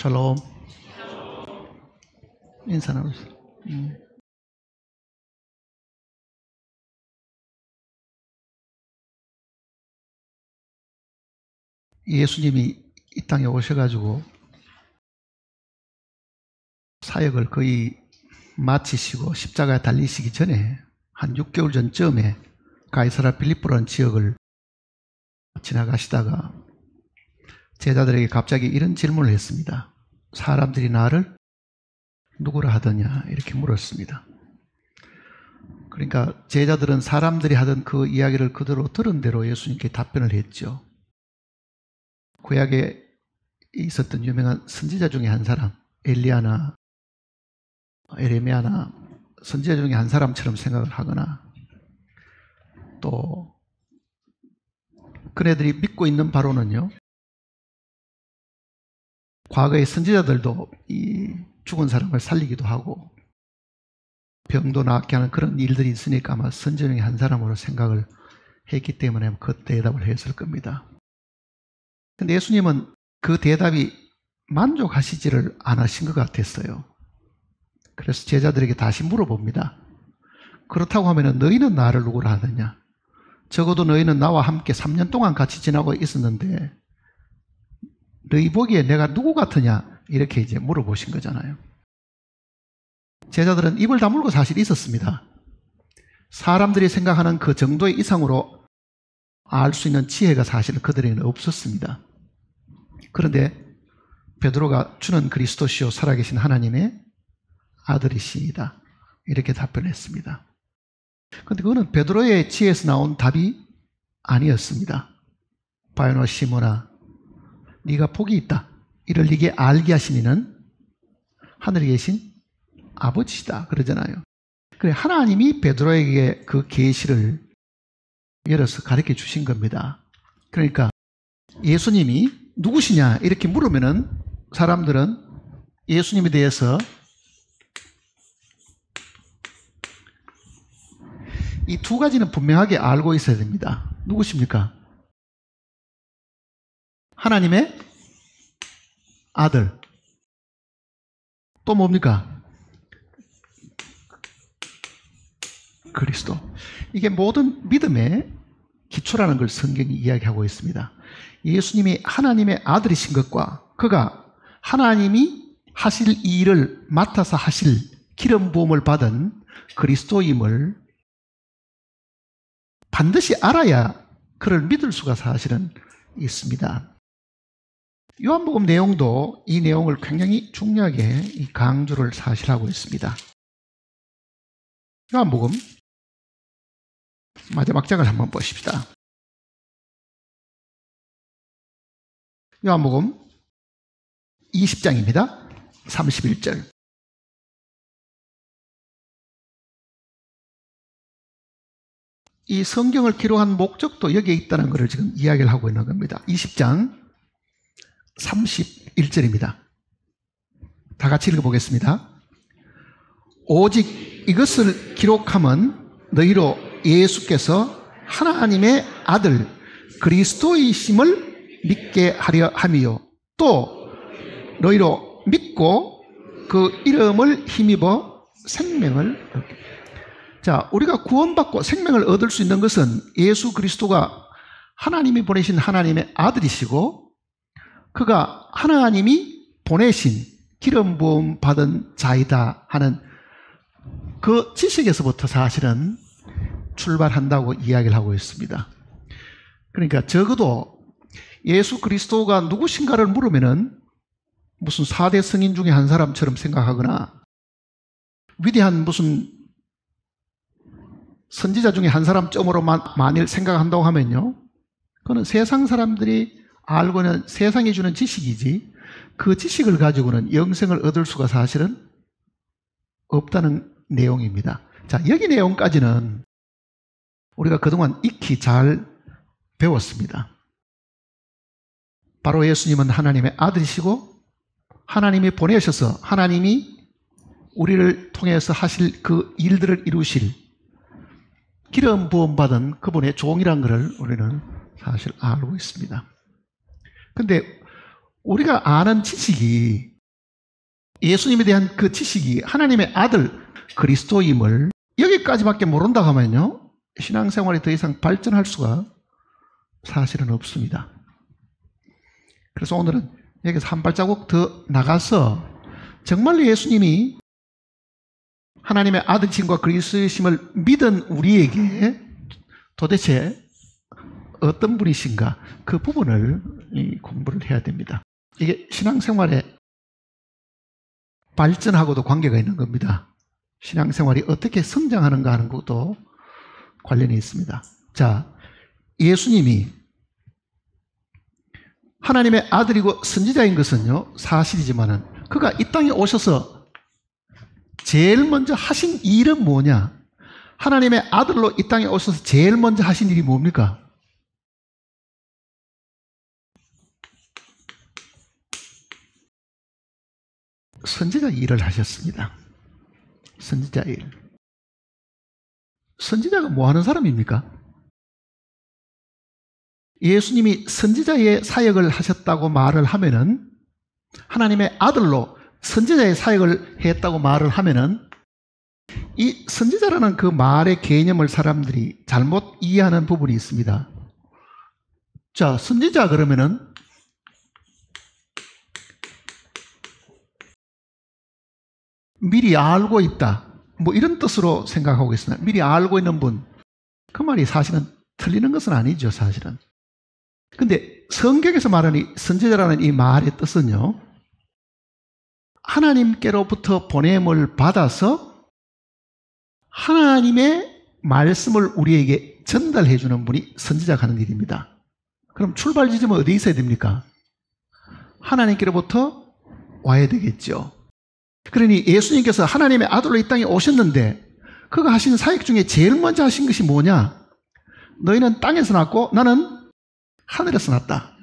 샬롬. 인사 나누세요. 예수님이 이 땅에 오셔가지고 사역을 거의 마치시고 십자가에 달리시기 전에 한 6개월 전쯤에 가이사라 필리포라는 지역을 지나가시다가 제자들에게 갑자기 이런 질문을 했습니다. 사람들이 나를 누구라 하더냐 이렇게 물었습니다. 그러니까 제자들은 사람들이 하던 그 이야기를 그대로 들은 대로 예수님께 답변을 했죠. 구약에 있었던 유명한 선지자 중에 한 사람, 엘리야나 에레미야나 선지자 중에 한 사람처럼 생각을 하거나, 또 그네들이 믿고 있는 바로는요, 과거의 선지자들도 이 죽은 사람을 살리기도 하고 병도 낫게 하는 그런 일들이 있으니까 아마 선지자 중에 한 사람으로 생각을 했기 때문에 그 대답을 했을 겁니다. 근데 예수님은 그 대답이 만족하시지를 않으신 것 같았어요. 그래서 제자들에게 다시 물어봅니다. 그렇다고 하면 너희는 나를 누구라 하느냐? 적어도 너희는 나와 함께 3년 동안 같이 지나고 있었는데 너희 보기에 내가 누구 같으냐? 이렇게 이제 물어보신 거잖아요. 제자들은 입을 다물고 사실 있었습니다. 사람들이 생각하는 그 정도의 이상으로 알 수 있는 지혜가 사실은 그들에게는 없었습니다. 그런데 베드로가 주는 그리스도시요 살아계신 하나님의 아들이시다 이렇게 답변했습니다. 그런데 그거는 베드로의 지혜에서 나온 답이 아니었습니다. 바요나 시몬아, 네가 복이 있다. 이를 네게 알게 하신 이는 하늘에 계신 아버지시다 그러잖아요. 그래, 하나님이 베드로에게 그 계시를 열어서 가르쳐 주신 겁니다. 그러니까 예수님이 누구시냐 이렇게 물으면은 사람들은 예수님에 대해서 이 두 가지는 분명하게 알고 있어야 됩니다. 누구십니까? 하나님의 아들. 또 뭡니까? 그리스도. 이게 모든 믿음의 기초라는 걸 성경이 이야기하고 있습니다. 예수님이 하나님의 아들이신 것과 그가 하나님이 하실 이 일을 맡아서 하실 기름 부음을 받은 그리스도임을 반드시 알아야 그를 믿을 수가 사실은 있습니다. 요한복음 내용도 이 내용을 굉장히 중요하게 강조를 사실 하고 있습니다. 요한복음 마지막 장을 한번 보십시다. 요한복음 20장입니다. 31절. 이 성경을 기록한 목적도 여기에 있다는 것을 지금 이야기를 하고 있는 겁니다. 20장 31절입니다. 다 같이 읽어보겠습니다. 오직 이것을 기록함은 너희로 예수께서 하나님의 아들 그리스도이심을 믿게 하려 함이요 또 너희로 믿고 그 이름을 힘입어 생명을 얻게. 자, 우리가 구원받고 생명을 얻을 수 있는 것은 예수 그리스도가 하나님이 보내신 하나님의 아들이시고 그가 하나님이 보내신 기름 부음 받은 자이다 하는 그 지식에서부터 사실은 출발한다고 이야기를 하고 있습니다. 그러니까 적어도 예수 그리스도가 누구신가를 물으면은 무슨 4대 성인 중에 한 사람처럼 생각하거나 위대한 무슨 선지자 중에 한 사람쯤으로만 만일 생각한다고 하면요, 그거는 세상 사람들이 알고 있는 세상이 주는 지식이지 그 지식을 가지고는 영생을 얻을 수가 사실은 없다는 내용입니다. 자, 여기 내용까지는 우리가 그동안 익히 잘 배웠습니다. 바로 예수님은 하나님의 아들이시고 하나님이 보내셔서 하나님이 우리를 통해서 하실 그 일들을 이루실 기름 부음 받은 그분의 종이라는 것을 우리는 사실 알고 있습니다. 근데 우리가 아는 지식이 예수님에 대한 그 지식이 하나님의 아들 그리스도임을 여기까지밖에 모른다고 하면요, 신앙생활이 더 이상 발전할 수가 사실은 없습니다. 그래서 오늘은 여기서 한 발자국 더 나가서 정말로 예수님이 하나님의 아들이심과 그리스도이심을 믿은 우리에게 도대체 어떤 분이신가, 그 부분을 공부를 해야 됩니다. 이게 신앙생활에 발전하고도 관계가 있는 겁니다. 신앙생활이 어떻게 성장하는가 하는 것도 관련이 있습니다. 자, 예수님이 하나님의 아들이고 선지자인 것은요, 사실이지만은 그가 이 땅에 오셔서 제일 먼저 하신 일은 뭐냐? 하나님의 아들로 이 땅에 오셔서 제일 먼저 하신 일이 뭡니까? 선지자 일을 하셨습니다. 선지자 일. 선지자가 뭐 하는 사람입니까? 예수님이 선지자의 사역을 하셨다고 말을 하면은, 하나님의 아들로 선지자의 사역을 했다고 말을 하면은, 이 선지자라는 그 말의 개념을 사람들이 잘못 이해하는 부분이 있습니다. 자, 선지자 그러면은 미리 알고 있다, 뭐 이런 뜻으로 생각하고 있습니다. 미리 알고 있는 분. 그 말이 사실은 틀리는 것은 아니죠, 사실은. 근데 성경에서 말하는 이 선지자라는 이 말의 뜻은요, 하나님께로부터 보냄을 받아서 하나님의 말씀을 우리에게 전달해 주는 분이 선지자가 하는 일입니다. 그럼 출발 지점은 어디에 있어야 됩니까? 하나님께로부터 와야 되겠죠. 그러니 예수님께서 하나님의 아들로 이 땅에 오셨는데 그가 하신 사역 중에 제일 먼저 하신 것이 뭐냐? 너희는 땅에서 났고 나는 하늘에서 났다.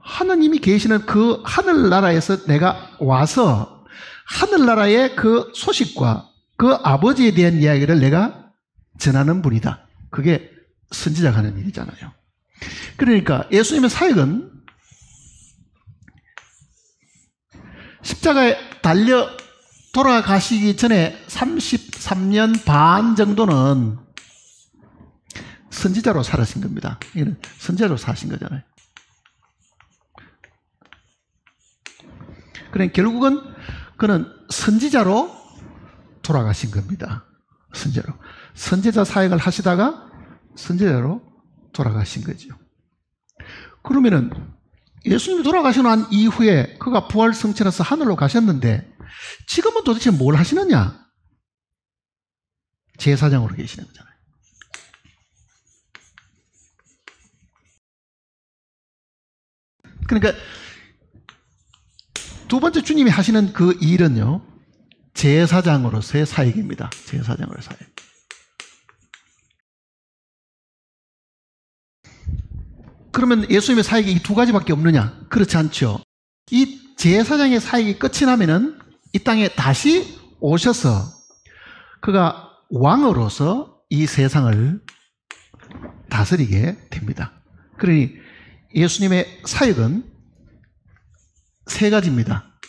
하나님이 계시는 그 하늘나라에서 내가 와서 하늘나라의 그 소식과 그 아버지에 대한 이야기를 내가 전하는 분이다. 그게 선지자가 하는 일이잖아요. 그러니까 예수님의 사역은 십자가에 달려 돌아가시기 전에 33년 반 정도는 선지자로 살아신 겁니다. 이건 선지자로 사신 거잖아요. 그러니까 결국은 그는 선지자로 돌아가신 겁니다. 선지자로. 선지자 사역을 하시다가 선지자로 돌아가신 거죠. 그러면은 예수님이 돌아가시고 난 이후에 그가 부활 성취라서 하늘로 가셨는데 지금은 도대체 뭘 하시느냐? 제사장으로 계시는 거잖아요. 그러니까 두 번째 주님이 하시는 그 일은요, 제사장으로서의 사역입니다. 제사장으로서의 사역. 그러면 예수님의 사역이 이 두 가지밖에 없느냐? 그렇지 않죠. 이 제사장의 사역이 끝이 나면은 이 땅에 다시 오셔서 그가 왕으로서 이 세상을 다스리게 됩니다. 그러니 예수님의 사역은 세 가지입니다.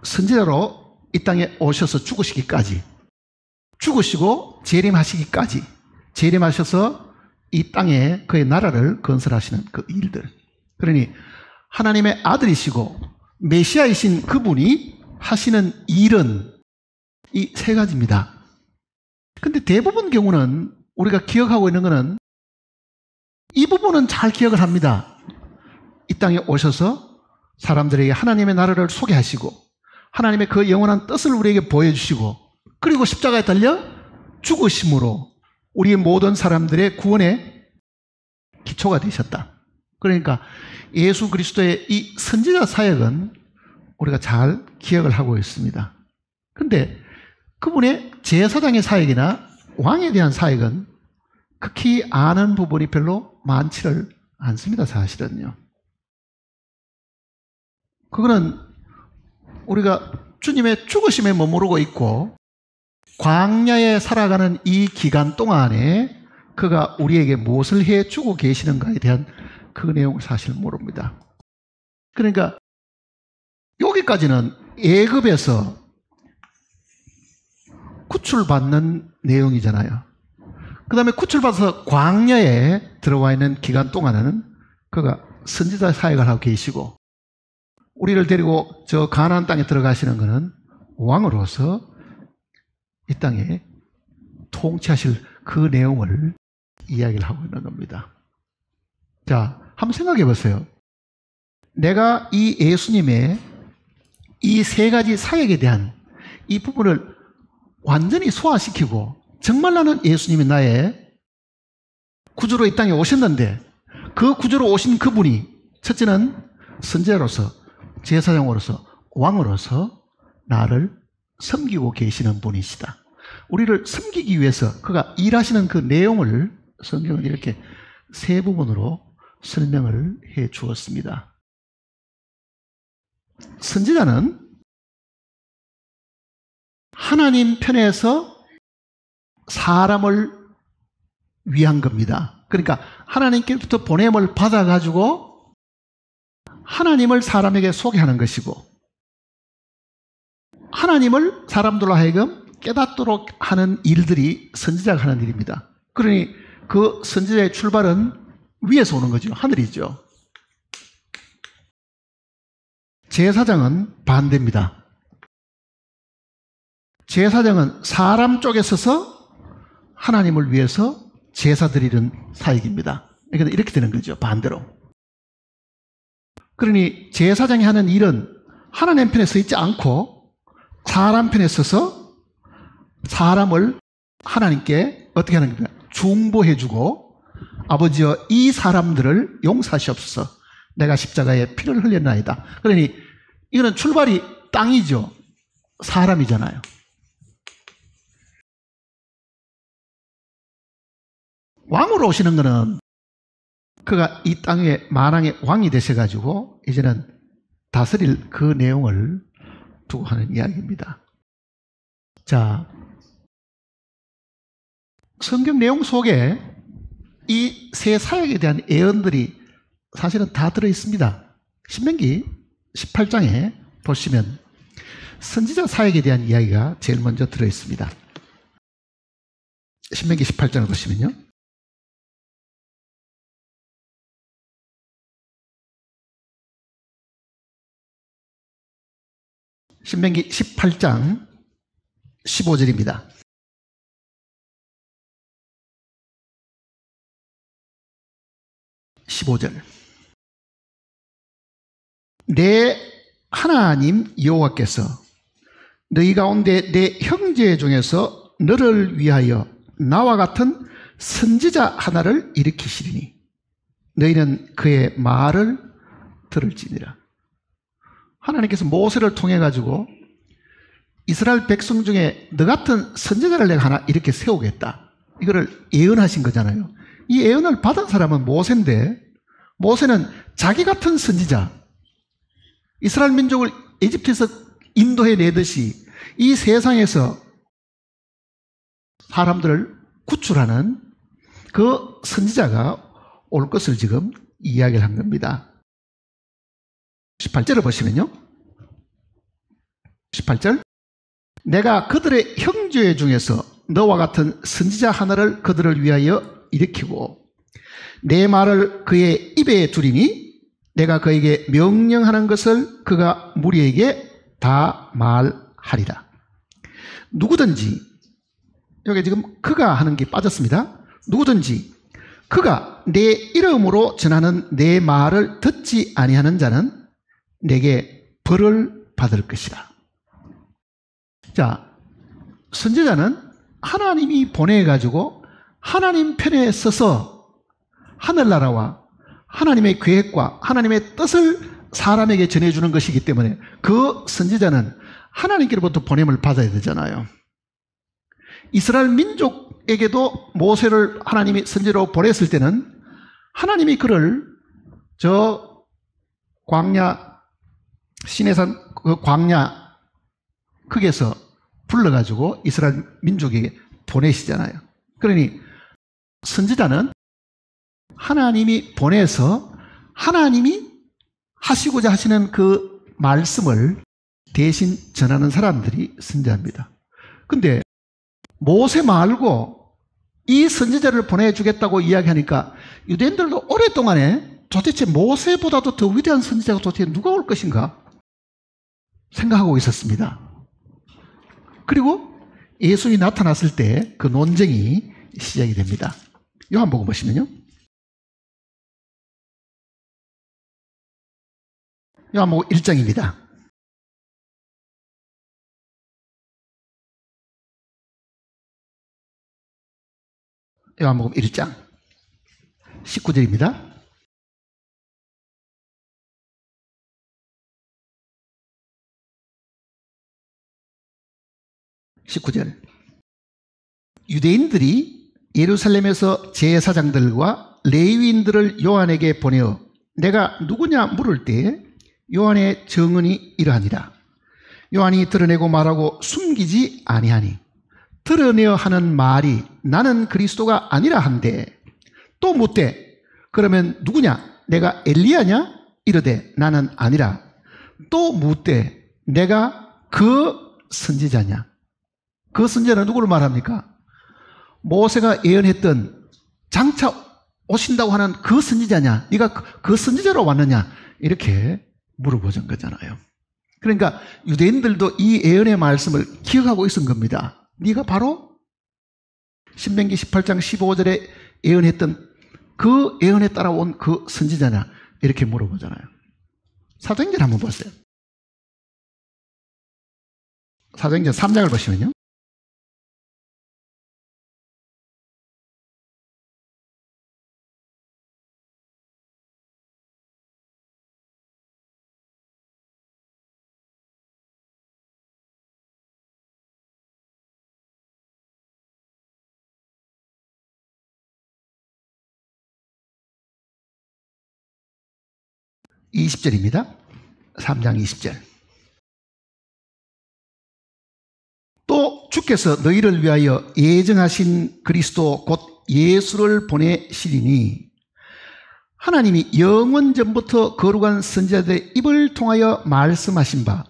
선지자로 이 땅에 오셔서 죽으시기까지, 죽으시고 재림하시기까지, 재림하셔서 이 땅에 그의 나라를 건설하시는 그 일들. 그러니 하나님의 아들이시고 메시아이신 그분이 하시는 일은 이 세 가지입니다. 근데 대부분 경우는 우리가 기억하고 있는 것은 이 부분은 잘 기억을 합니다. 이 땅에 오셔서 사람들에게 하나님의 나라를 소개하시고 하나님의 그 영원한 뜻을 우리에게 보여주시고 그리고 십자가에 달려 죽으심으로 우리의 모든 사람들의 구원의 기초가 되셨다. 그러니까 예수 그리스도의 이 선지자 사역은 우리가 잘 기억을 하고 있습니다. 그런데 그분의 제사장의 사역이나 왕에 대한 사역은 극히 아는 부분이 별로 많지를 않습니다. 사실은요. 그거는 우리가 주님의 죽으심에 머무르고 있고 광야에 살아가는 이 기간 동안에 그가 우리에게 무엇을 해주고 계시는가에 대한 그 내용을 사실 모릅니다. 그러니까 출애굽기까지는 애굽에서 구출받는 내용이잖아요. 그 다음에 구출받아서 광야에 들어와 있는 기간 동안에는 그가 선지자 사역을 하고 계시고, 우리를 데리고 저 가나안 땅에 들어가시는 것은 왕으로서 이 땅에 통치하실 그 내용을 이야기를 하고 있는 겁니다. 자, 한번 생각해 보세요. 내가 이 예수님의 이 세 가지 사역에 대한 이 부분을 완전히 소화시키고, 정말 나는 예수님이 나의 구주로 이 땅에 오셨는데, 그 구주로 오신 그분이 첫째는 선지자로서, 제사장으로서, 왕으로서 나를 섬기고 계시는 분이시다. 우리를 섬기기 위해서 그가 일하시는 그 내용을 성경은 이렇게 세 부분으로 설명을 해 주었습니다. 선지자는 하나님 편에서 사람을 위한 겁니다. 그러니까 하나님께로부터 보냄을 받아가지고 하나님을 사람에게 소개하는 것이고, 하나님을 사람들로 하여금 깨닫도록 하는 일들이 선지자가 하는 일입니다. 그러니 그 선지자의 출발은 위에서 오는 거죠. 하늘이죠. 제사장은 반대입니다. 제사장은 사람 쪽에 서서 하나님을 위해서 제사 드리는 사역입니다. 그러니까 이렇게 되는 거죠. 반대로. 그러니 제사장이 하는 일은 하나님 편에 서 있지 않고 사람 편에 서서 사람을 하나님께 어떻게 하는 겁니까? 중보해주고, 아버지여 이 사람들을 용서하시옵소서, 내가 십자가에 피를 흘렸나이다. 그러니 이거는 출발이 땅이죠. 사람이잖아요. 왕으로 오시는 것은 그가 이 땅의 만왕의 왕이 되셔가지고 이제는 다스릴 그 내용을 두고 하는 이야기입니다. 자, 성경 내용 속에 이 세 사역에 대한 예언들이 사실은 다 들어있습니다. 신명기 18장에 보시면 선지자 사역에 대한 이야기가 제일 먼저 들어있습니다. 신명기 18장을 보시면요, 신명기 18장 15절입니다. 15절. 내 하나님 여호와께서 너희 가운데 내 형제 중에서 너를 위하여 나와 같은 선지자 하나를 일으키시리니 너희는 그의 말을 들을지니라. 하나님께서 모세를 통해 가지고 이스라엘 백성 중에 너 같은 선지자를 내가 하나 이렇게 세우겠다, 이거를 예언하신 거잖아요. 이 예언을 받은 사람은 모세인데, 모세는 자기 같은 선지자, 이스라엘 민족을 에집트에서 인도해 내듯이 이 세상에서 사람들을 구출하는 그 선지자가 올 것을 지금 이야기를 한 겁니다. 18절을 보시면요, 18절. 내가 그들의 형제 중에서 너와 같은 선지자 하나를 그들을 위하여 일으키고 내 말을 그의 입에 두리니 내가 그에게 명령하는 것을 그가 무리에게 다 말하리라. 누구든지, 여기 지금 그가 하는 게 빠졌습니다. 누구든지 그가 내 이름으로 전하는 내 말을 듣지 아니하는 자는 내게 벌을 받을 것이라. 자, 선지자는 하나님이 보내가지고 하나님 편에 서서 하늘나라와 하나님의 계획과 하나님의 뜻을 사람에게 전해주는 것이기 때문에 그 선지자는 하나님께로부터 보냄을 받아야 되잖아요. 이스라엘 민족에게도 모세를 하나님이 선지자로 보냈을 때는 하나님이 그를 저 광야, 시내산 그 광야 극에서 불러가지고 이스라엘 민족에게 보내시잖아요. 그러니 선지자는 하나님이 보내서 하나님이 하시고자 하시는 그 말씀을 대신 전하는 사람들이 선지자입니다. 근데 모세 말고 이 선지자를 보내주겠다고 이야기하니까 유대인들도 오랫동안에 도대체 모세보다도 더 위대한 선지자가 도대체 누가 올 것인가 생각하고 있었습니다. 그리고 예수님이 나타났을 때 그 논쟁이 시작이 됩니다. 요한복음 보시면요. 요한복음 1장입니다. 요한복음 1장 19절입니다. 유대인들이 예루살렘에서 제사장들과 레위인들을 요한에게 보내어 내가 누구냐 물을 때 요한의 증언이 이러하니라. 요한이 드러내고 말하고 숨기지 아니하니 드러내어 하는 말이 나는 그리스도가 아니라 한데 또 묻되 그러면 누구냐 내가 엘리야냐 이르되 나는 아니라 또 묻되 내가 그 선지자냐. 그 선지자는 누구를 말합니까? 모세가 예언했던 장차 오신다고 하는 그 선지자냐? 네가 그 선지자로 왔느냐? 이렇게 물어보는 거잖아요. 그러니까 유대인들도 이 예언의 말씀을 기억하고 있은 겁니다. 네가 바로 신명기 18장 15절에 예언했던 그 예언에 따라온 그 선지자냐? 이렇게 물어보잖아요. 사도행전 한번 보세요. 사도행전 3장을 보시면요. 이 20절입니다. 3장 20절. 또 주께서 너희를 위하여 예정하신 그리스도 곧 예수를 보내시리니 하나님이 영원 전부터 거룩한 선지자들의 입을 통하여 말씀하신 바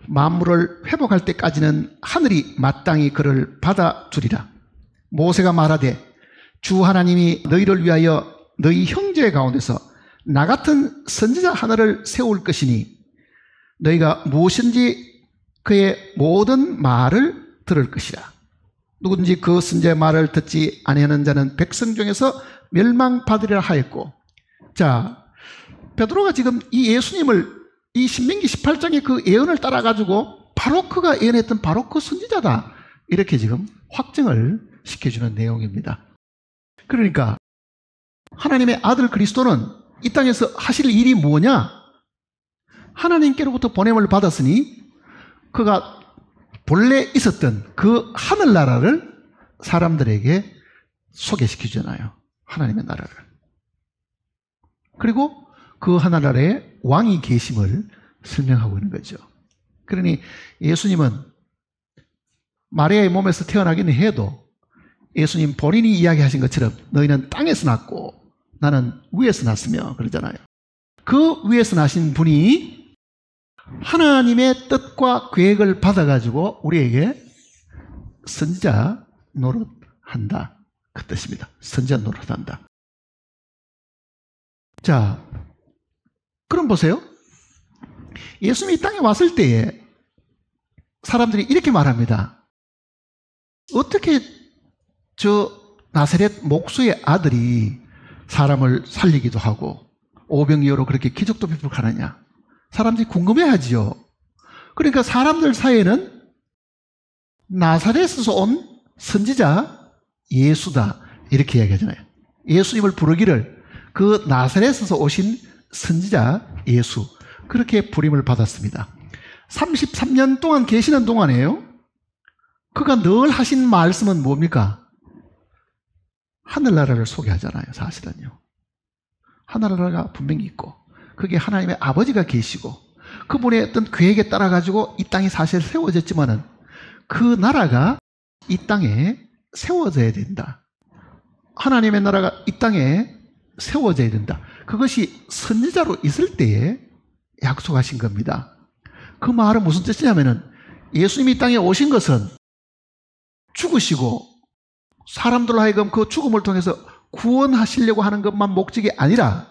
만물을 회복할 때까지는 하늘이 마땅히 그를 받아주리라. 모세가 말하되 주 하나님이 너희를 위하여 너희 형제 가운데서 나 같은 선지자 하나를 세울 것이니 너희가 무엇인지 그의 모든 말을 들을 것이라. 누구든지 그 선지자의 말을 듣지 아니하는 자는 백성 중에서 멸망받으리라 하였고. 자, 베드로가 지금 이 예수님을 이 신명기 18장의 그 예언을 따라가지고 바로 그가 예언했던 바로 그 선지자다 이렇게 지금 확정을 시켜주는 내용입니다. 그러니까 하나님의 아들 그리스도는 이 땅에서 하실 일이 뭐냐? 하나님께로부터 보냄을 받았으니 그가 본래 있었던 그 하늘나라를 사람들에게 소개시키잖아요. 하나님의 나라를. 그리고 그 하늘나라에 왕이 계심을 설명하고 있는 거죠. 그러니 예수님은 마리아의 몸에서 태어나기는 해도 예수님 본인이 이야기하신 것처럼 너희는 땅에서 났고 나는 위에서 났으며 그러잖아요. 그 위에서 나신 분이 하나님의 뜻과 계획을 받아가지고 우리에게 선지자 노릇한다. 그 뜻입니다. 선지자 노릇한다. 자, 그럼 보세요. 예수님이 이 땅에 왔을 때에 사람들이 이렇게 말합니다. 어떻게 저 나사렛 목수의 아들이 사람을 살리기도 하고 오병이어로 그렇게 기적도 베풀하느냐. 사람들이 궁금해하지요. 그러니까 사람들 사이에는 나사렛에서 온 선지자 예수다 이렇게 이야기하잖아요. 예수님을 부르기를 그 나사렛에서 오신 선지자 예수 그렇게 부름을 받았습니다. 33년 동안 계시는 동안에요. 그가 늘 하신 말씀은 뭡니까? 하늘나라를 소개하잖아요. 사실은요. 하늘나라가 분명히 있고 그게 하나님의 아버지가 계시고 그분의 어떤 계획에 따라 가지고 이 땅이 사실 세워졌지만은 그 나라가 이 땅에 세워져야 된다. 하나님의 나라가 이 땅에 세워져야 된다. 그것이 선지자로 있을 때에 약속하신 겁니다. 그 말은 무슨 뜻이냐면은 예수님이 이 땅에 오신 것은 죽으시고 사람들로 하여금 그 죽음을 통해서 구원하시려고 하는 것만 목적이 아니라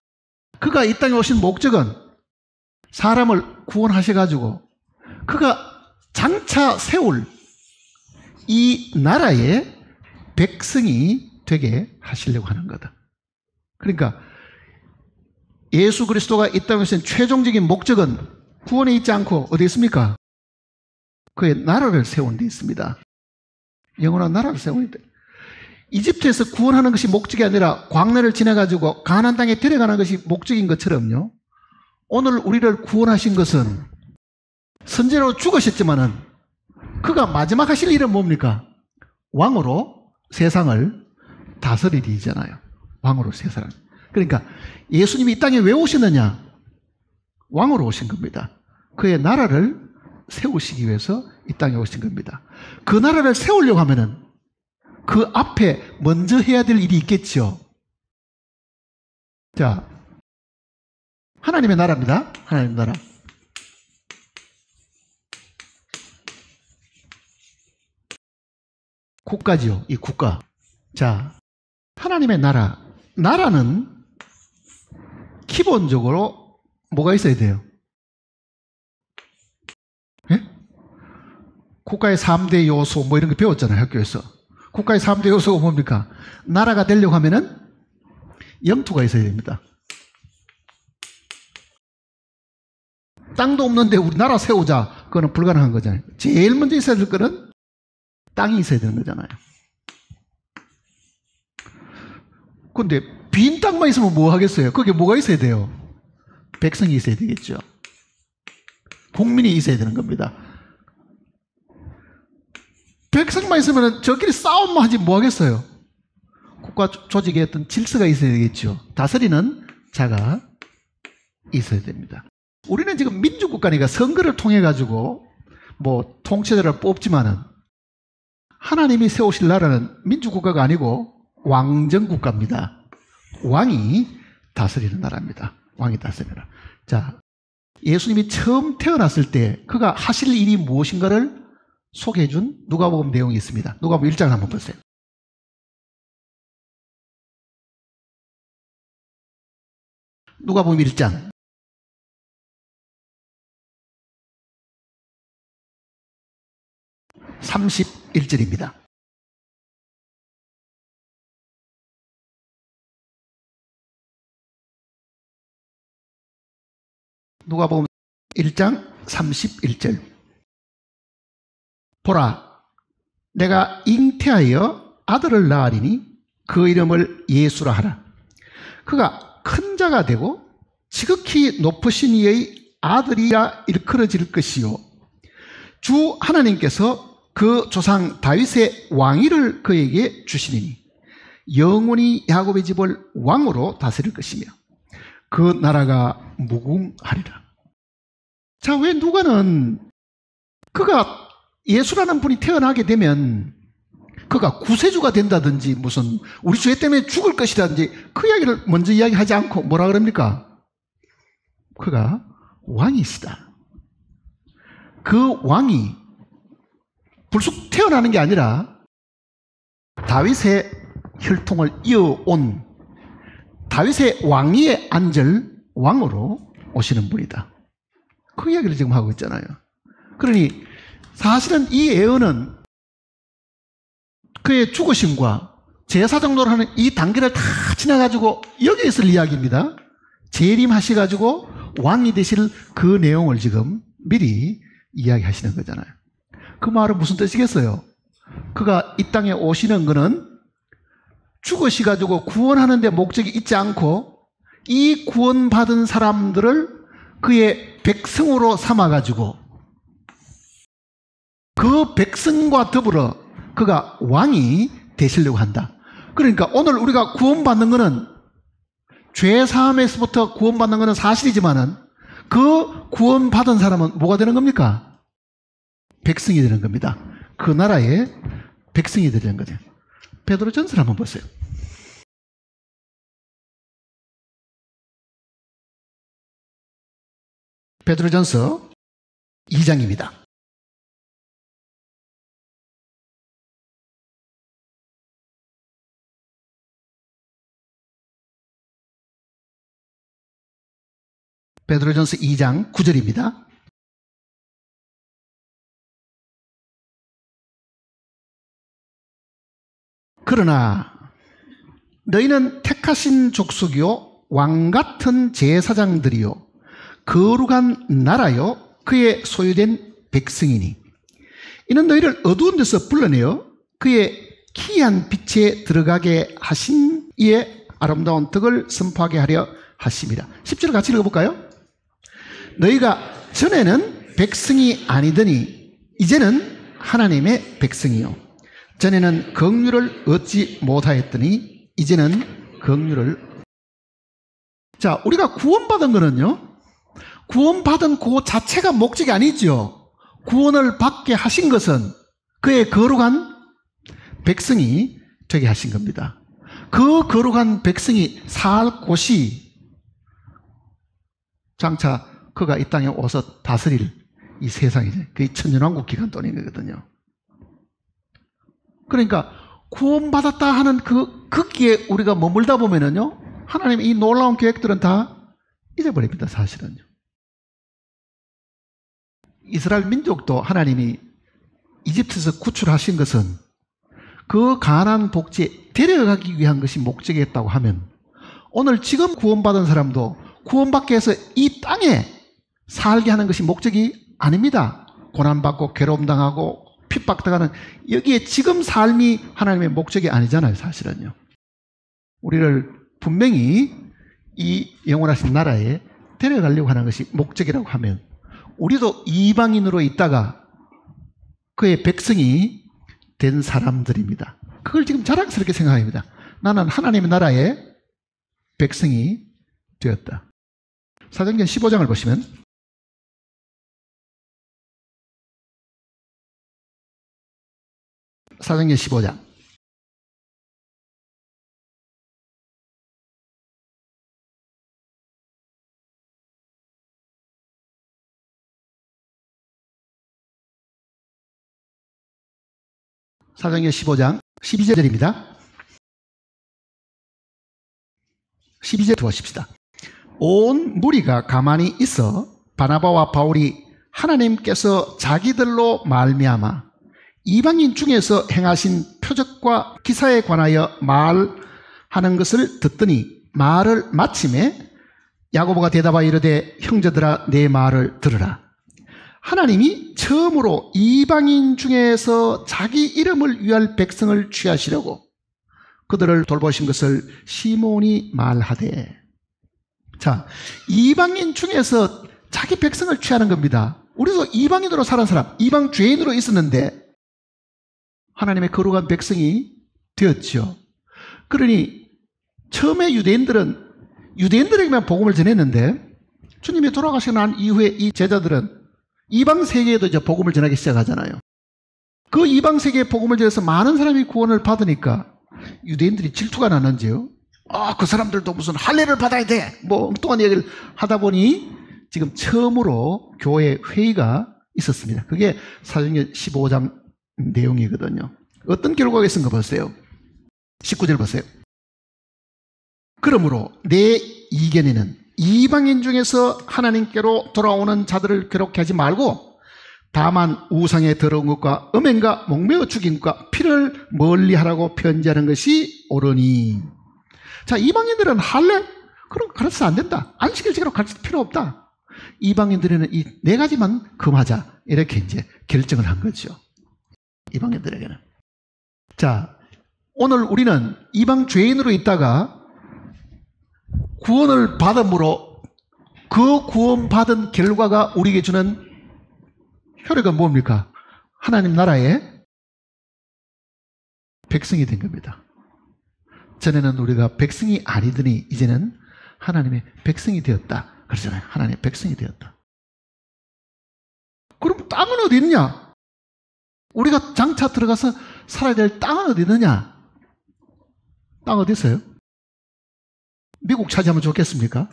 그가 이 땅에 오신 목적은 사람을 구원하셔가지고 그가 장차 세울 이 나라의 백성이 되게 하시려고 하는 거다. 그러니까 예수 그리스도가 이 땅에 오신 최종적인 목적은 구원에 있지 않고 어디 있습니까? 그의 나라를 세우는 데 있습니다. 영원한 나라를 세우는 데. 이집트에서 구원하는 것이 목적이 아니라 광야를 지나가지고 가나안 땅에 데려가는 것이 목적인 것처럼요. 오늘 우리를 구원하신 것은 선지자로 죽으셨지만은 그가 마지막 하실 일은 뭡니까? 왕으로 세상을 다스리리잖아요. 왕으로 세상을. 그러니까 예수님이 이 땅에 왜 오셨느냐? 왕으로 오신 겁니다. 그의 나라를 세우시기 위해서 이 땅에 오신 겁니다. 그 나라를 세우려고 하면은 그 앞에 먼저 해야 될 일이 있겠죠. 자, 하나님의 나라입니다. 하나님의 나라. 국가지요. 이 국가. 자, 하나님의 나라. 나라는 기본적으로 뭐가 있어야 돼요? 예? 국가의 3대 요소 뭐 이런 거 배웠잖아요. 학교에서. 국가의 3대 요소가 뭡니까? 나라가 되려고 하면은 영토가 있어야 됩니다. 땅도 없는데 우리 나라 세우자. 그거는 불가능한 거잖아요. 제일 먼저 있어야 될 거는 땅이 있어야 되는 거잖아요. 근데 빈 땅만 있으면 뭐 하겠어요? 거기에 뭐가 있어야 돼요? 백성이 있어야 되겠죠. 국민이 있어야 되는 겁니다. 백성만 있으면 저끼리 싸움만 하지 뭐 하겠어요? 국가 조직에 어떤 질서가 있어야 되겠죠. 다스리는 자가 있어야 됩니다. 우리는 지금 민주국가니까 선거를 통해 가지고 뭐 통치자를 뽑지만은 하나님이 세우실 나라는 민주국가가 아니고 왕정국가입니다. 왕이 다스리는 나라입니다. 왕이 다스리는 나라. 자, 예수님이 처음 태어났을 때 그가 하실 일이 무엇인가를 소개해 준 누가복음 내용이 있습니다. 누가복음 1장을 한번 보세요. 누가복음 1장 31절입니다. 누가복음 1장 31절. 보라, 내가 잉태하여 아들을 낳으리니 그 이름을 예수라 하라. 그가 큰 자가 되고 지극히 높으신 이의 아들이라 일컬어질 것이요 주 하나님께서 그 조상 다윗의 왕위를 그에게 주시리니 영원히 야곱의 집을 왕으로 다스릴 것이며 그 나라가 무궁하리라. 자, 왜 누가는 그가 예수라는 분이 태어나게 되면 그가 구세주가 된다든지 무슨 우리 죄 때문에 죽을 것이라든지 그 이야기를 먼저 이야기하지 않고 뭐라 그럽니까? 그가 왕이시다. 그 왕이 불쑥 태어나는 게 아니라 다윗의 혈통을 이어온 다윗의 왕위에 앉을 왕으로 오시는 분이다. 그 이야기를 지금 하고 있잖아요. 그러니 사실은 이 예언은 그의 죽으심과 제사장노를 하는 이 단계를 다 지나가지고 여기에 있을 이야기입니다. 재림하셔가지고 왕이 되실 그 내용을 지금 미리 이야기하시는 거잖아요. 그 말은 무슨 뜻이겠어요? 그가 이 땅에 오시는 거는 죽으셔가지고 구원하는 데 목적이 있지 않고 이 구원받은 사람들을 그의 백성으로 삼아가지고 그 백성과 더불어 그가 왕이 되시려고 한다. 그러니까 오늘 우리가 구원받는 것은 죄사함에서부터 구원받는 것은 사실이지만은 그 구원받은 사람은 뭐가 되는 겁니까? 백성이 되는 겁니다. 그 나라의 백성이 되는 거죠. 베드로전서를 한번 보세요. 베드로전서 2장입니다. 베드로전서 2장 9절입니다. 그러나 너희는 택하신 족속이요 왕같은 제사장들이요 거룩한 나라요 그의 소유된 백성이니 이는 너희를 어두운 데서 불러내어 그의 기이한 빛에 들어가게 하신 이의 아름다운 덕을 선포하게 하려 하심이라. 10절 같이 읽어볼까요? 너희가 전에는 백성이 아니더니 이제는 하나님의 백성이요 전에는 긍휼을 얻지 못하였더니 이제는 긍휼을. 자, 우리가 구원받은 거는요, 구원받은 그 자체가 목적이 아니죠. 구원을 받게 하신 것은 그의 거룩한 백성이 되게 하신 겁니다. 그 거룩한 백성이 살 곳이 장차 그가 이 땅에 와서 다스릴 이 세상이죠. 그게 천년왕국 기간 동안인 거거든요. 그러니까 구원받았다 하는 거기에 우리가 머물다 보면은요, 하나님의 이 놀라운 계획들은 다 잊어버립니다, 사실은요. 이스라엘 민족도 하나님이 이집트에서 구출하신 것은 그 가나안 복지에 데려가기 위한 것이 목적이었다고 하면 오늘 지금 구원받은 사람도 구원받기 위해서 이 땅에 살게 하는 것이 목적이 아닙니다. 고난받고 괴로움당하고 핍박당하는 여기에 지금 삶이 하나님의 목적이 아니잖아요, 사실은요. 우리를 분명히 이 영원하신 나라에 데려가려고 하는 것이 목적이라고 하면 우리도 이방인으로 있다가 그의 백성이 된 사람들입니다. 그걸 지금 자랑스럽게 생각합니다. 나는 하나님의 나라의 백성이 되었다. 사도행전 15장을 보시면 사도행전 15장 사도행전 15장 12절입니다. 12절 보십시다. 온 무리가 가만히 있어 바나바와 바울이 하나님께서 자기들로 말미암아 이방인 중에서 행하신 표적과 기사에 관하여 말하는 것을 듣더니 말을 마침에 야고보가 대답하여 이르되 형제들아 내 말을 들으라. 하나님이 처음으로 이방인 중에서 자기 이름을 위할 백성을 취하시려고 그들을 돌보신 것을 시몬이 말하되. 자, 이방인 중에서 자기 백성을 취하는 겁니다. 우리도 이방인으로 사는 사람, 이방 죄인으로 있었는데 하나님의 거룩한 백성이 되었죠. 그러니 처음에 유대인들에게만 복음을 전했는데 주님이 돌아가시고 난 이후에 이 제자들은 이방 세계에도 이제 복음을 전하기 시작하잖아요. 그 이방 세계에 복음을 전해서 많은 사람이 구원을 받으니까 유대인들이 질투가 나는지요. 그 사람들도 무슨 할례를 받아야 돼. 뭐 엉뚱한 얘기를 하다 보니 지금 처음으로 교회 회의가 있었습니다. 그게 사도행전 15장 내용이거든요. 어떤 결과가 있었는가 보세요. 19절 보세요. 그러므로 내 이견에는 이방인 중에서 하나님께로 돌아오는 자들을 괴롭게 하지 말고 다만 우상에 더러운 것과 음행과 목매어 죽인 것과 피를 멀리하라고 편지하는 것이 옳으니. 자, 이방인들은 할례? 그런 거 가르쳐서 안 된다. 안식일제로 가르칠 필요 없다. 이방인들에는 이 네 가지만 금하자. 이렇게 이제 결정을 한 거죠. 이방인들에게는. 자, 오늘 우리는 이방 죄인으로 있다가 구원을 받음으로 그 구원받은 결과가 우리에게 주는 효력은 뭡니까? 하나님 나라의 백성이 된 겁니다. 전에는 우리가 백성이 아니더니 이제는 하나님의 백성이 되었다. 그러잖아요. 하나님의 백성이 되었다. 그럼 땅은 어디 있느냐? 우리가 장차 들어가서 살아야 될 땅은 어디 있느냐? 땅 어디 있어요? 미국 차지하면 좋겠습니까?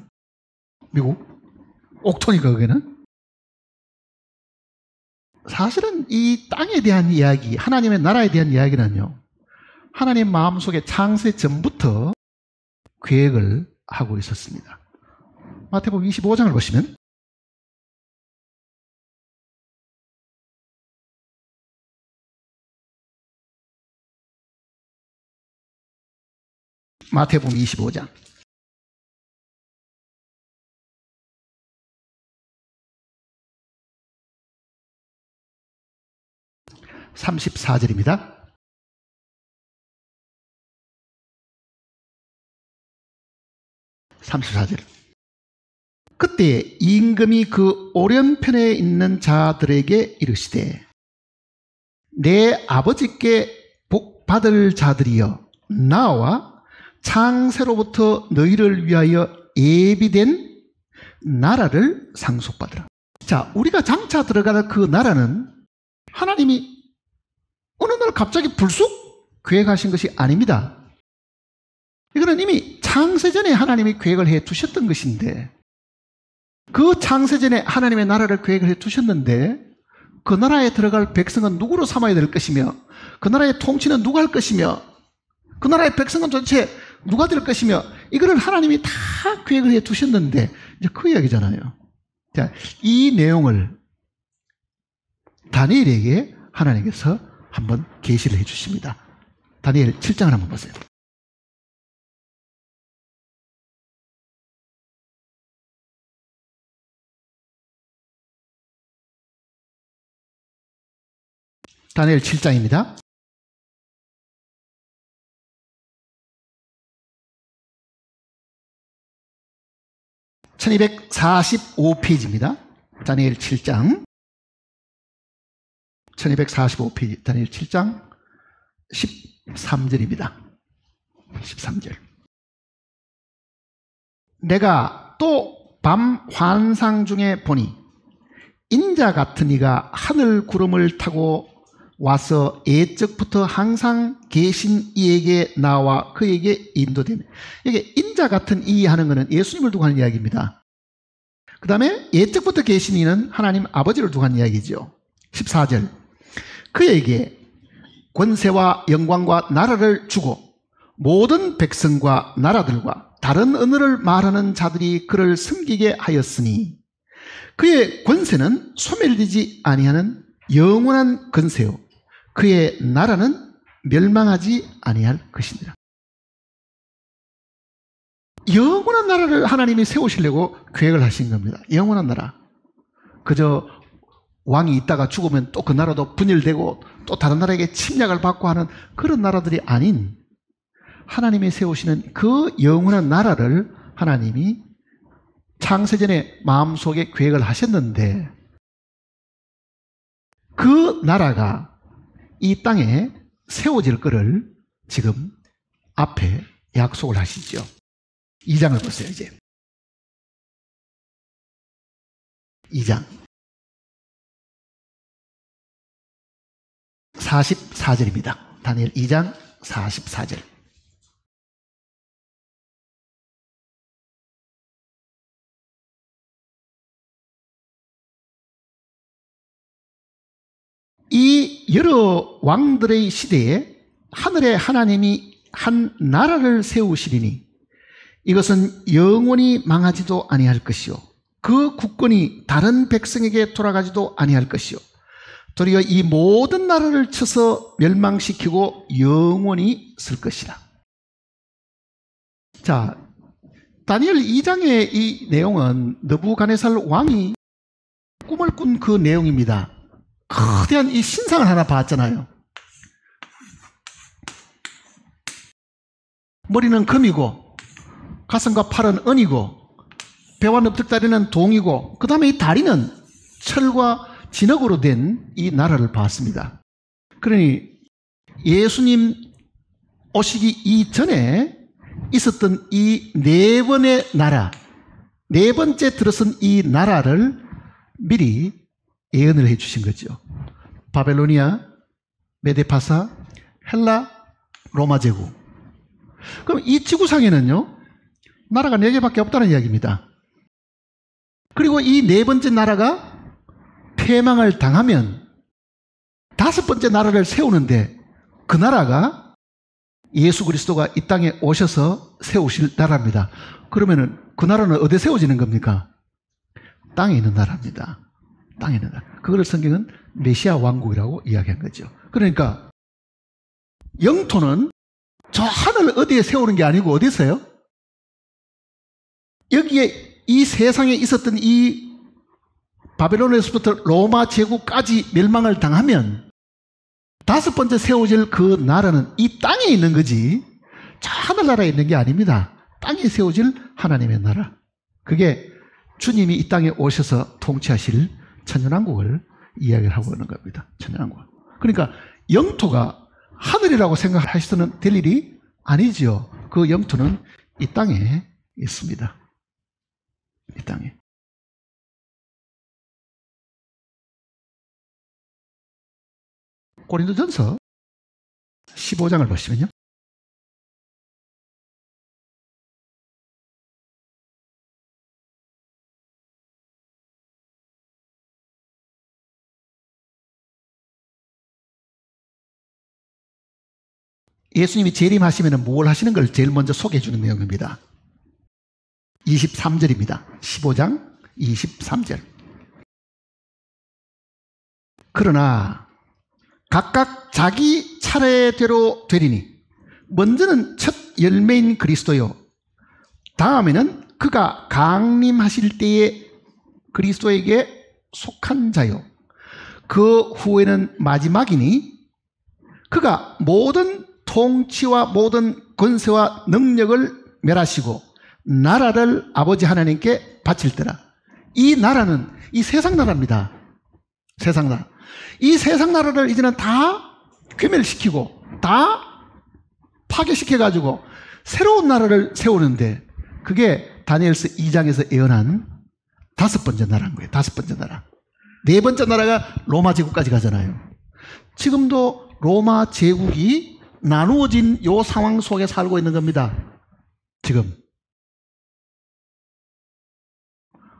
미국? 옥토니까 거기는? 사실은 이 땅에 대한 이야기, 하나님의 나라에 대한 이야기는요, 하나님 마음속에 창세 전부터 계획을 하고 있었습니다. 마태복음 25장을 보시면 마태복음 25장 34절입니다. 34절. 그때 임금이 그 오른편에 있는 자들에게 이르시되 내 아버지께 복 받을 자들이여 나와 창세로부터 너희를 위하여 예비된 나라를 상속받으라. 자, 우리가 장차 들어갈 그 나라는 하나님이 어느 날 갑자기 불쑥 계획하신 것이 아닙니다. 이거는 이미 창세전에 하나님이 계획을 해 두셨던 것인데, 그 창세전에 하나님의 나라를 계획을 해 두셨는데 그 나라에 들어갈 백성은 누구로 삼아야 될 것이며, 그 나라의 통치는 누가 할 것이며, 그 나라의 백성은 도대체 누가 될 것이며, 이거를 하나님이 다 계획을 해 두셨는데 이제 그 이야기잖아요. 자, 이 내용을 다니엘에게 하나님께서 한번 계시를 해 주십니다. 다니엘 7장을 한번 보세요. 다니엘 7장입니다. (1245페이지입니다) 다니엘 7장 1245페이지 다니엘 7장 13절입니다. 13절. 내가 또 밤 환상 중에 보니 인자 같은 이가 하늘 구름을 타고 와서 예적부터 항상 계신 이에게 나와 그에게 인도되며, 이게 인자 같은 이 하는 것은 예수님을 두고 하는 이야기입니다. 그 다음에 예적부터 계신 이는 하나님 아버지를 두고 하는 이야기죠. 14절. 그에게 권세와 영광과 나라를 주고 모든 백성과 나라들과 다른 언어를 말하는 자들이 그를 섬기게 하였으니 그의 권세는 소멸되지 아니하는 영원한 권세요 그의 나라는 멸망하지 아니할 것이니라. 영원한 나라를 하나님이 세우시려고 계획을 하신 겁니다. 영원한 나라. 그저 왕이 있다가 죽으면 또 그 나라도 분열되고 또 다른 나라에게 침략을 받고 하는 그런 나라들이 아닌, 하나님이 세우시는 그 영원한 나라를 하나님이 창세전에 마음속에 계획을 하셨는데, 그 나라가 이 땅에 세워질 것을 지금 앞에 약속을 하시죠. 2장을 보세요. 이제 2장 44절입니다. 다니엘 2장 44절. 이 여러 왕들의 시대에 하늘의 하나님이 한 나라를 세우시리니 이것은 영원히 망하지도 아니할 것이요 그 국권이 다른 백성에게 돌아가지도 아니할 것이요 도리어 이 모든 나라를 쳐서 멸망시키고 영원히 쓸 것이라. 자, 다니엘 2장의 이 내용은 느부갓네살 왕이 꿈을 꾼 그 내용입니다. 거대한 이 신상을 하나 봤잖아요. 머리는 금이고 가슴과 팔은 은이고 배와 넓적다리는 동이고 그 다음에 이 다리는 철과 진흙으로 된 이 나라를 봤습니다. 그러니 예수님 오시기 이전에 있었던 이 네 번의 나라, 네 번째 들어선 이 나라를 미리 예언을 해 주신 거죠. 바벨로니아, 메데파사, 헬라, 로마 제국. 그럼 이 지구상에는요, 나라가 4개밖에 없다는 이야기입니다. 그리고 이 네 번째 나라가 패망을 당하면 다섯 번째 나라를 세우는데 그 나라가 예수 그리스도가 이 땅에 오셔서 세우실 나라입니다. 그러면은 그 나라는 어디에 세워지는 겁니까? 땅에 있는 나라입니다. 땅에 있는 나라. 그걸 성경은 메시아 왕국이라고 이야기한 거죠. 그러니까 영토는 저 하늘 어디에 세우는 게 아니고 어디 있어요? 여기에 이 세상에 있었던 이 바벨론에서부터 로마 제국까지 멸망을 당하면 다섯 번째 세워질 그 나라는 이 땅에 있는 거지 저 하늘나라에 있는 게 아닙니다. 땅에 세워질 하나님의 나라. 그게 주님이 이 땅에 오셔서 통치하실 천년왕국을 이야기를 하고 있는 겁니다. 천년왕국. 그러니까 영토가 하늘이라고 생각하시면 될 일이 아니지요. 그 영토는 이 땅에 있습니다. 이 땅에. 고린도전서 15장을 보시면요. 예수님이 재림하시면 뭘 하시는 걸 제일 먼저 소개해 주는 내용입니다. 23절입니다. 15장 23절. 그러나 각각 자기 차례대로 되리니 먼저는 첫 열매인 그리스도요 다음에는 그가 강림하실 때에 그리스도에게 속한 자요 그 후에는 마지막이니 그가 모든 통치와 모든 권세와 능력을 멸하시고 나라를 아버지 하나님께 바칠 때라. 이 나라는 이 세상 나라입니다. 세상 나라. 이 세상 나라를 이제는 다 괴멸시키고 다 파괴시켜가지고 새로운 나라를 세우는데 그게 다니엘서 2장에서 예언한 다섯 번째 나라인 거예요. 다섯 번째 나라. 네 번째 나라가 로마 제국까지 가잖아요. 지금도 로마 제국이 나누어진 요 상황 속에 살고 있는 겁니다. 지금.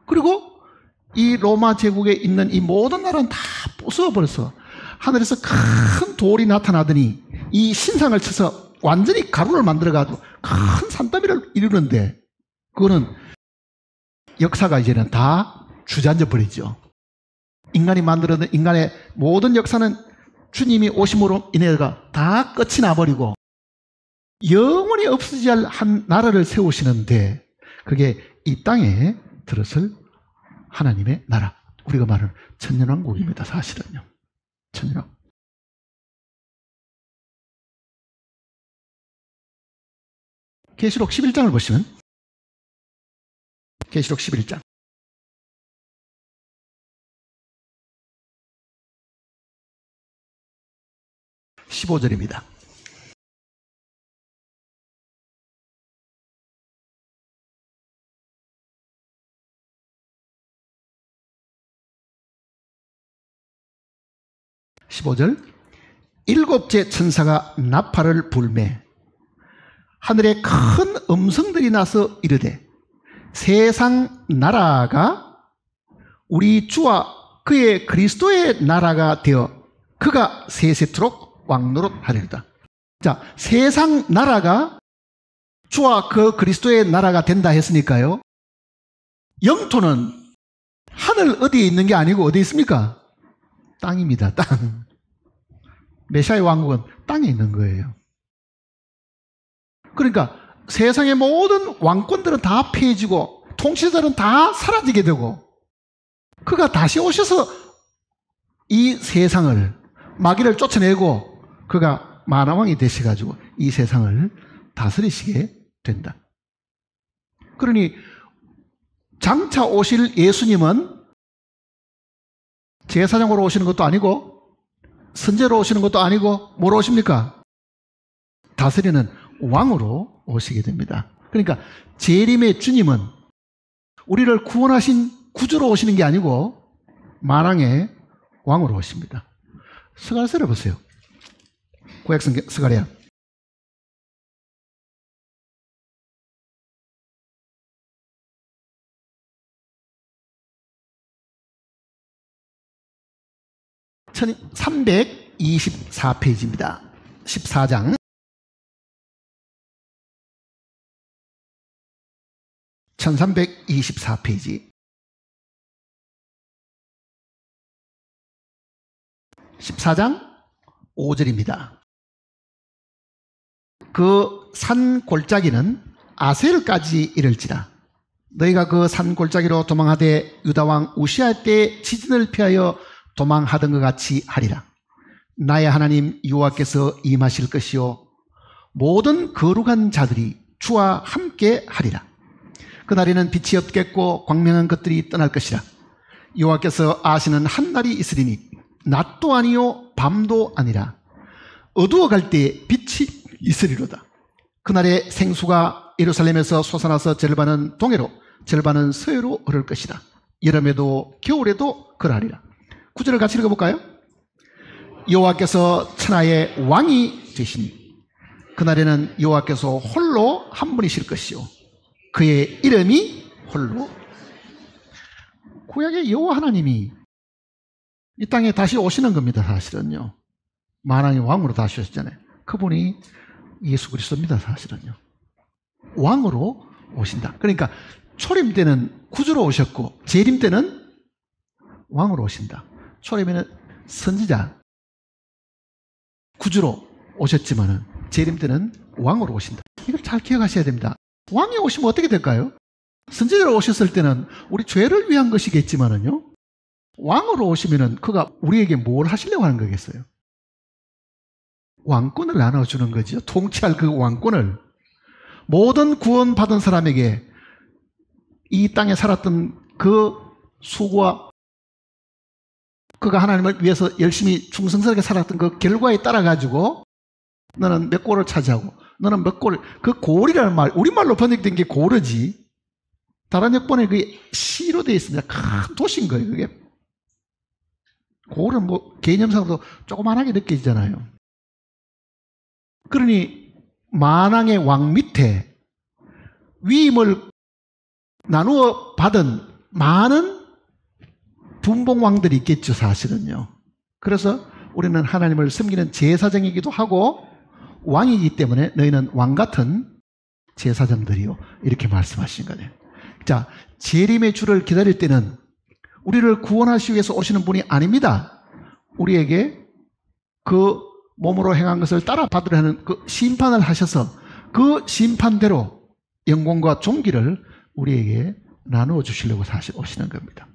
그리고 이 로마 제국에 있는 이 모든 나라는 다 부숴버렸어. 하늘에서 큰 돌이 나타나더니 이 신상을 쳐서 완전히 가루를 만들어가지고 큰 산더미를 이루는데 그거는 역사가 이제는 다 주저앉아 버리죠. 인간이 만들어낸 인간의 모든 역사는 주님이 오심으로 인해가 다 끝이 나버리고 영원히 없어져야 할 한 나라를 세우시는데 그게 이 땅에 들었을 하나님의 나라. 우리가 말하는 천년왕국입니다. 사실은요. 천년왕국. 계시록 11장을 보시면 계시록 11장 15절입니다. (15절) 일곱째 천사가 나팔을 불매 하늘에 큰 음성들이 나서 이르되 세상 나라가 우리 주와 그의 그리스도의 나라가 되어 그가 세세토록 왕노릇하리로다. 자, 세상 나라가 주와 그 그리스도의 나라가 된다 했으니까요. 영토는 하늘 어디에 있는 게 아니고 어디에 있습니까? 땅입니다. 땅. 메시아의 왕국은 땅에 있는 거예요. 그러니까 세상의 모든 왕권들은 다 폐해지고 통치자들은 다 사라지게 되고 그가 다시 오셔서 이 세상을 마귀를 쫓아내고 그가 만왕왕이 되셔가지고 이 세상을 다스리시게 된다. 그러니 장차 오실 예수님은 제사장으로 오시는 것도 아니고 선제로 오시는 것도 아니고 뭐로 오십니까? 다스리는 왕으로 오시게 됩니다. 그러니까 재림의 주님은 우리를 구원하신 구주로 오시는 게 아니고 만왕의 왕으로 오십니다. 스가랴서를 보세요. 구약성경 스가랴 300 1324페이지입니다. 14장 1324페이지 14장 5절입니다. 그 산 골짜기는 아셀까지 이를지라. 너희가 그 산 골짜기로 도망하되 유다왕 우시아 때 지진을 피하여 도망하던 것 같이 하리라. 나의 하나님 여호와께서 임하실 것이요 모든 거룩한 자들이 주와 함께 하리라. 그날에는 빛이 없겠고 광명한 것들이 떠날 것이라. 여호와께서 아시는 한 날이 있으리니 낮도 아니요 밤도 아니라 어두워갈 때 빛이 있으리로다. 그날에 생수가 예루살렘에서 솟아나서 절반은 동해로 절반은 서해로 흐를 것이다. 여름에도 겨울에도 그러하리라. 구절을 같이 읽어볼까요? 여호와께서 천하의 왕이 되시니 그날에는 여호와께서 홀로 한 분이실 것이요 그의 이름이 홀로. 구약의 여호와 하나님이 이 땅에 다시 오시는 겁니다. 사실은요. 만왕의 왕으로 다시 오시잖아요. 그분이 예수 그리스도입니다. 사실은요. 왕으로 오신다. 그러니까 초림 때는 구주로 오셨고 재림 때는 왕으로 오신다. 초림에는 선지자 구주로 오셨지만은 재림 때는 왕으로 오신다. 이걸 잘 기억하셔야 됩니다. 왕이 오시면 어떻게 될까요? 선지자로 오셨을 때는 우리 죄를 위한 것이겠지만은요. 왕으로 오시면은 그가 우리에게 뭘 하시려고 하는 거겠어요? 왕권을 나눠주는 거죠. 통치할 그 왕권을 모든 구원받은 사람에게 이 땅에 살았던 그 수고와 그가 하나님을 위해서 열심히 충성스럽게 살았던 그 결과에 따라 가지고 너는 몇 골을 차지하고 너는 몇 골, 그 골이라는 말 우리말로 번역된 게 고르지 다른 역본에 그게 시로 되어 있습니다. 큰 도시인 거예요. 그게 골은 뭐 개념상으로 조그만하게 느껴지잖아요. 그러니 만왕의 왕 밑에 위임을 나누어 받은 많은 분봉왕들이 있겠죠. 사실은요. 그래서 우리는 하나님을 섬기는 제사장이기도 하고 왕이기 때문에 너희는 왕같은 제사장들이요 이렇게 말씀하신 거네요. 자, 재림의 주를 기다릴 때는 우리를 구원하시기 위해서 오시는 분이 아닙니다. 우리에게 그 몸으로 행한 것을 따라 받으려 하는 그 심판을 하셔서 그 심판대로 영광과 존귀를 우리에게 나누어 주시려고 사실 오시는 겁니다.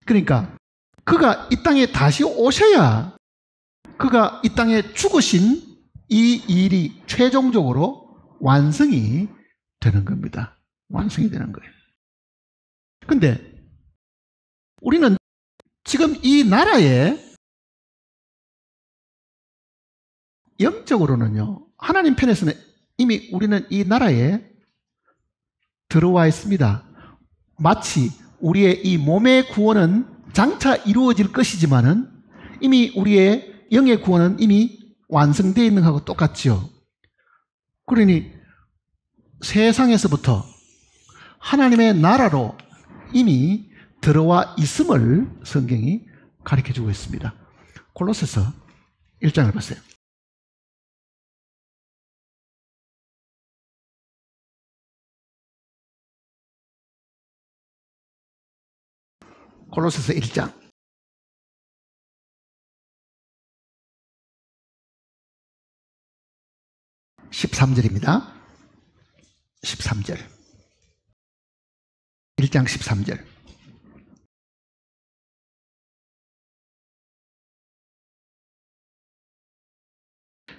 그러니까 그가 이 땅에 다시 오셔야 그가 이 땅에 죽으신 이 일이 최종적으로 완성이 되는 겁니다. 완성이 되는 거예요. 근데 우리는 지금 이 나라에 영적으로는요, 하나님 편에서는 이미 우리는 이 나라에 들어와 있습니다. 마치 우리의 이 몸의 구원은 장차 이루어질 것이지만은 이미 우리의 영의 구원은 이미 완성되어 있는 것하고 똑같죠. 그러니 세상에서부터 하나님의 나라로 이미 들어와 있음을 성경이 가르쳐주고 있습니다. 골로새서 1장을 보세요. 골로새서 1장 13절입니다. 13절 1장 13절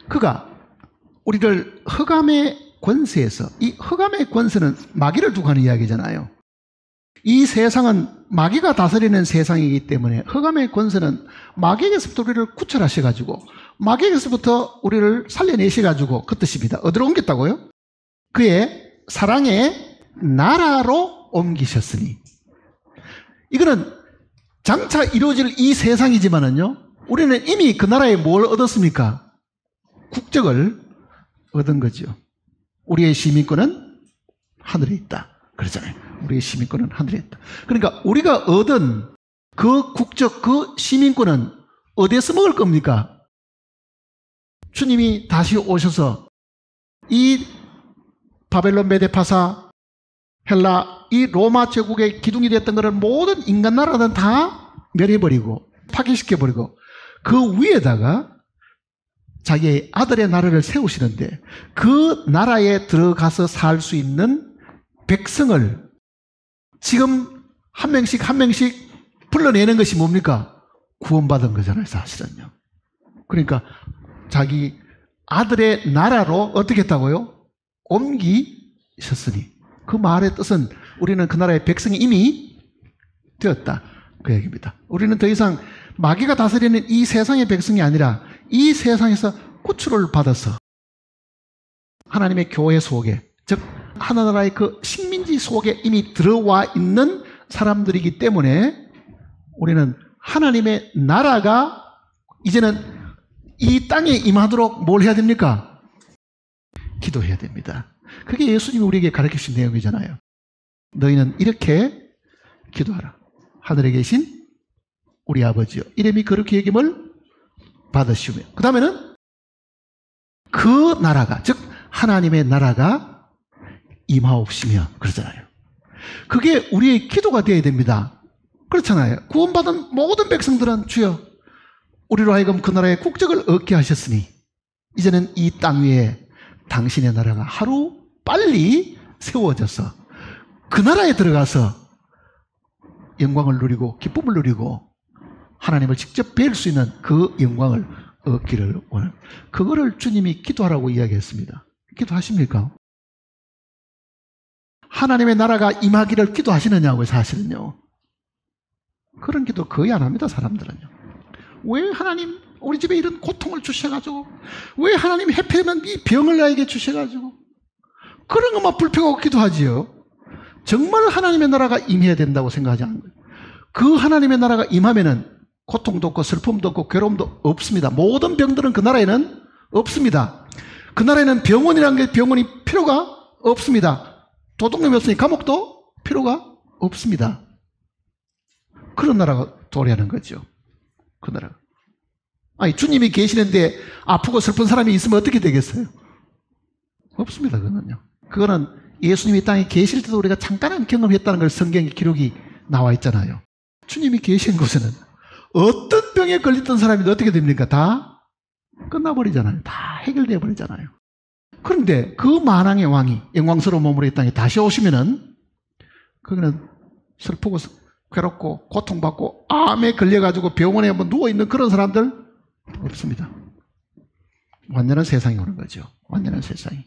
그가 우리를 흑암의 권세에서, 이 흑암의 권세는 마귀를 두고 하는 이야기잖아요. 이 세상은 마귀가 다스리는 세상이기 때문에 흑암의 권세는 마귀에게서부터 우리를 구출하셔가지고 마귀에게서부터 우리를 살려내셔가지고 그 뜻입니다. 어디로 옮겼다고요? 그의 사랑의 나라로 옮기셨으니. 이거는 장차 이루어질 이 세상이지만은요, 우리는 이미 그 나라에 뭘 얻었습니까? 국적을 얻은 거죠. 우리의 시민권은 하늘에 있다. 그러잖아요. 우리의 시민권은 하늘에 있다. 그러니까 우리가 얻은 그 국적, 그 시민권은 어디에서 먹을 겁니까? 주님이 다시 오셔서 이 바벨론 메데파사 헬라 이 로마 제국의 기둥이 됐던 것을 모든 인간 나라는 다 멸해버리고 파괴시켜버리고 그 위에다가 자기의 아들의 나라를 세우시는데 그 나라에 들어가서 살 수 있는 백성을 지금 한 명씩 한 명씩 불러내는 것이 뭡니까? 구원받은 거잖아요, 사실은요. 그러니까 자기 아들의 나라로 어떻게 했다고요? 옮기셨으니 그 말의 뜻은 우리는 그 나라의 백성이 이미 되었다 그 얘기입니다. 우리는 더 이상 마귀가 다스리는 이 세상의 백성이 아니라 이 세상에서 구출을 받아서 하나님의 교회 속에, 즉 하나나라의 그 식민지 속에 이미 들어와 있는 사람들이기 때문에 우리는 하나님의 나라가 이제는 이 땅에 임하도록 뭘 해야 됩니까? 기도해야 됩니다. 그게 예수님이 우리에게 가르치신 내용이잖아요. 너희는 이렇게 기도하라. 하늘에 계신 우리 아버지여 이름이 그렇게 여김을 받으시오며 그 다음에는 그 나라가 즉 하나님의 나라가 임하옵시며 그러잖아요. 그게 우리의 기도가 되어야 됩니다. 그렇잖아요. 구원받은 모든 백성들은 주여 우리로 하여금 그 나라의 국적을 얻게 하셨으니 이제는 이 땅 위에 당신의 나라가 하루 빨리 세워져서 그 나라에 들어가서 영광을 누리고 기쁨을 누리고 하나님을 직접 뵐 수 있는 그 영광을 얻기를 원합니다. 그거를 주님이 기도하라고 이야기했습니다. 기도하십니까? 하나님의 나라가 임하기를 기도하시느냐고요, 사실은요. 그런 기도 거의 안 합니다, 사람들은요. 왜 하나님 우리 집에 이런 고통을 주셔가지고 왜 하나님 해피면 이 병을 나에게 주셔가지고 그런 것만 불평하고 기도하지요. 정말 하나님의 나라가 임해야 된다고 생각하지 않는 거예요. 그 하나님의 나라가 임하면은 고통도 없고 슬픔도 없고 괴로움도 없습니다. 모든 병들은 그 나라에는 없습니다. 그 나라에는 병원이라는 게 병원이 필요가 없습니다. 도둑놈이 없으니 감옥도 필요가 없습니다. 그런 나라가 도래하는 거죠. 그 나라. 아니 주님이 계시는데 아프고 슬픈 사람이 있으면 어떻게 되겠어요? 없습니다. 그거는요. 그거는 예수님이 땅에 계실 때도 우리가 잠깐은 경험했다는 걸 성경의 기록이 나와 있잖아요. 주님이 계신 곳에는 어떤 병에 걸렸던 사람이 어떻게 됩니까? 다 끝나버리잖아요. 다 해결되어 버리잖아요. 그런데 그 만왕의 왕이 영광스러운 몸으로 이 땅에 다시 오시면은 그거는 슬프고 괴롭고 고통받고 암에 걸려가지고 병원에 한번 누워있는 그런 사람들 없습니다. 완전한 세상이 오는 거죠. 완전한 세상이.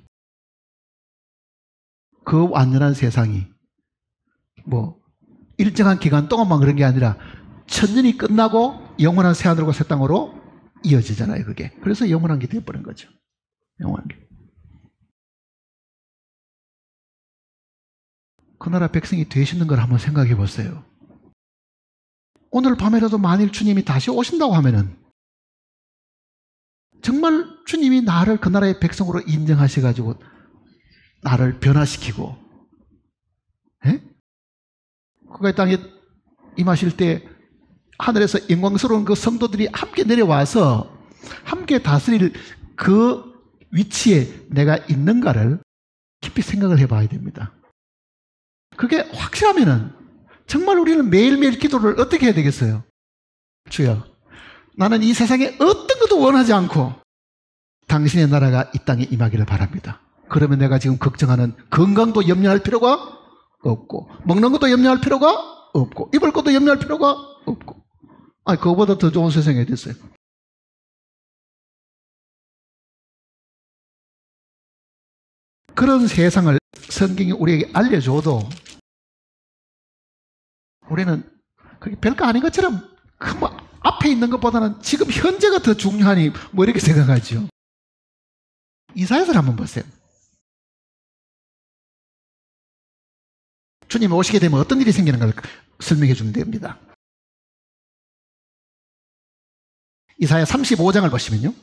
그 완전한 세상이 뭐 일정한 기간 동안만 그런 게 아니라 천년이 끝나고 영원한 새하늘과 새 땅으로 이어지잖아요. 그게. 그래서 영원한 게 되어버린 거죠. 영원한 게. 그 나라 백성이 되시는 걸 한번 생각해 보세요. 오늘 밤에라도 만일 주님이 다시 오신다고 하면은 정말 주님이 나를 그 나라의 백성으로 인정하셔가지고 나를 변화시키고 그가 이 땅에 임하실 때 하늘에서 영광스러운 그 성도들이 함께 내려와서 함께 다스릴 그 위치에 내가 있는가를 깊이 생각을 해봐야 됩니다. 그게 확실하면은 정말 우리는 매일매일 기도를 어떻게 해야 되겠어요? 주여, 나는 이 세상에 어떤 것도 원하지 않고 당신의 나라가 이 땅에 임하기를 바랍니다. 그러면 내가 지금 걱정하는 건강도 염려할 필요가 없고 먹는 것도 염려할 필요가 없고 입을 것도 염려할 필요가 없고 아니 그거보다 더 좋은 세상이 됐어요. 그런 세상을 성경이 우리에게 알려줘도 우리는 그게 별거 아닌 것처럼 뭐 앞에 있는 것보다는 지금 현재가 더 중요하니 뭐 이렇게 생각하죠. 이사야서를 한번 보세요. 주님 오시게 되면 어떤 일이 생기는 걸 설명해 주면 됩니다. 이사야 35장을 보시면요.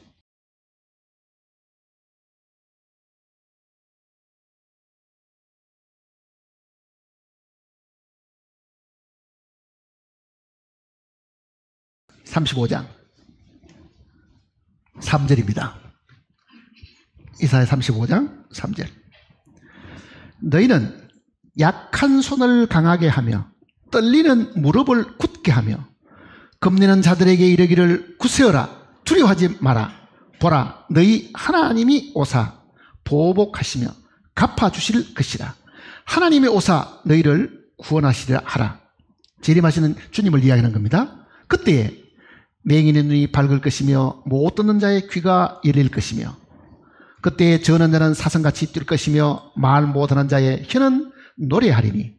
(35장) 3절입니다. 이사야 35장 3절. 너희는 약한 손을 강하게 하며 떨리는 무릎을 굳게 하며 겁내는 자들에게 이르기를 굳세어라, 두려워하지 마라. 보라, 너희 하나님이 오사 보복하시며 갚아주실 것이라. 하나님이 오사 너희를 구원하시리라 하라. 재림하시는 주님을 이야기하는 겁니다. 그때에 맹인의 눈이 밝을 것이며 못 듣는 자의 귀가 열릴 것이며 그때에 저는 자는 사슴같이 뛸 것이며 말 못하는 자의 혀는 노래하리니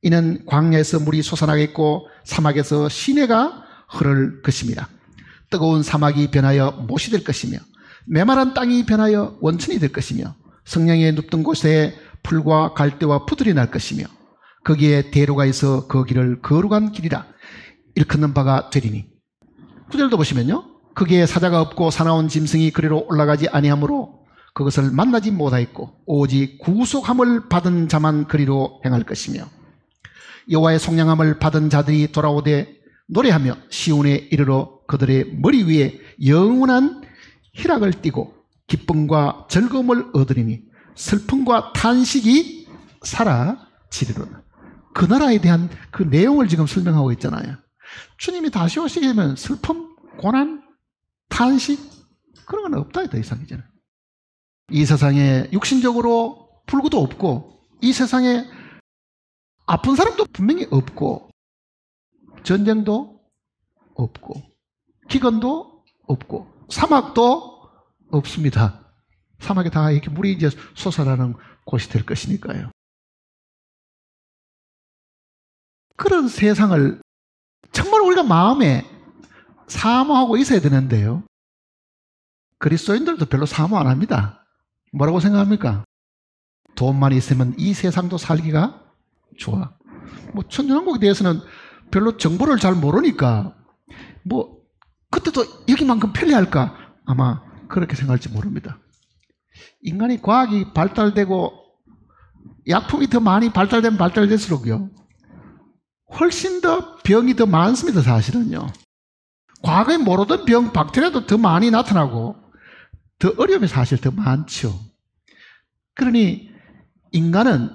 이는 광야에서 물이 솟아나겠고 사막에서 시내가 흐를 것입니다. 뜨거운 사막이 변하여 못이 될 것이며 메마른 땅이 변하여 원천이 될 것이며 성령의 눕던 곳에 풀과 갈대와 푸들이 날 것이며 거기에 대로가 있어 그 길을 거룩한 길이라 일컫는 바가 되리니. 9절도 보시면요, 거기에 사자가 없고 사나운 짐승이 그리로 올라가지 아니하므로 그것을 만나지 못하였고 오직 구속함을 받은 자만 그리로 행할 것이며 여호와의 속량함을 받은 자들이 돌아오되 노래하며 시온에 이르러 그들의 머리 위에 영원한 희락을 띠고 기쁨과 즐거움을 얻으리니 슬픔과 탄식이 사라지리로다. 그 나라에 대한 그 내용을 지금 설명하고 있잖아요. 주님이 다시 오시게 되면 슬픔, 고난, 탄식 그런 건 없다, 더 이상 이제는. 이 세상에 육신적으로 불구도 없고 이 세상에 아픈 사람도 분명히 없고 전쟁도 없고 기근도 없고 사막도 없습니다. 사막에 다 이렇게 물이 이제 솟아나는 곳이 될 것이니까요. 그런 세상을 정말 우리가 마음에 사모하고 있어야 되는데요. 그리스도인들도 별로 사모 안 합니다. 뭐라고 생각합니까? 돈만 있으면 이 세상도 살기가 좋아. 뭐 천연왕국에 대해서는 별로 정보를 잘 모르니까 뭐 그때도 여기만큼 편리할까? 아마 그렇게 생각할지 모릅니다. 인간이 과학이 발달되고 약품이 더 많이 발달되면 발달될수록요 훨씬 더 병이 더 많습니다. 사실은요. 과거에 모르던 병, 박테리아도 더 많이 나타나고 더 어려움이 사실 더 많죠. 그러니 인간은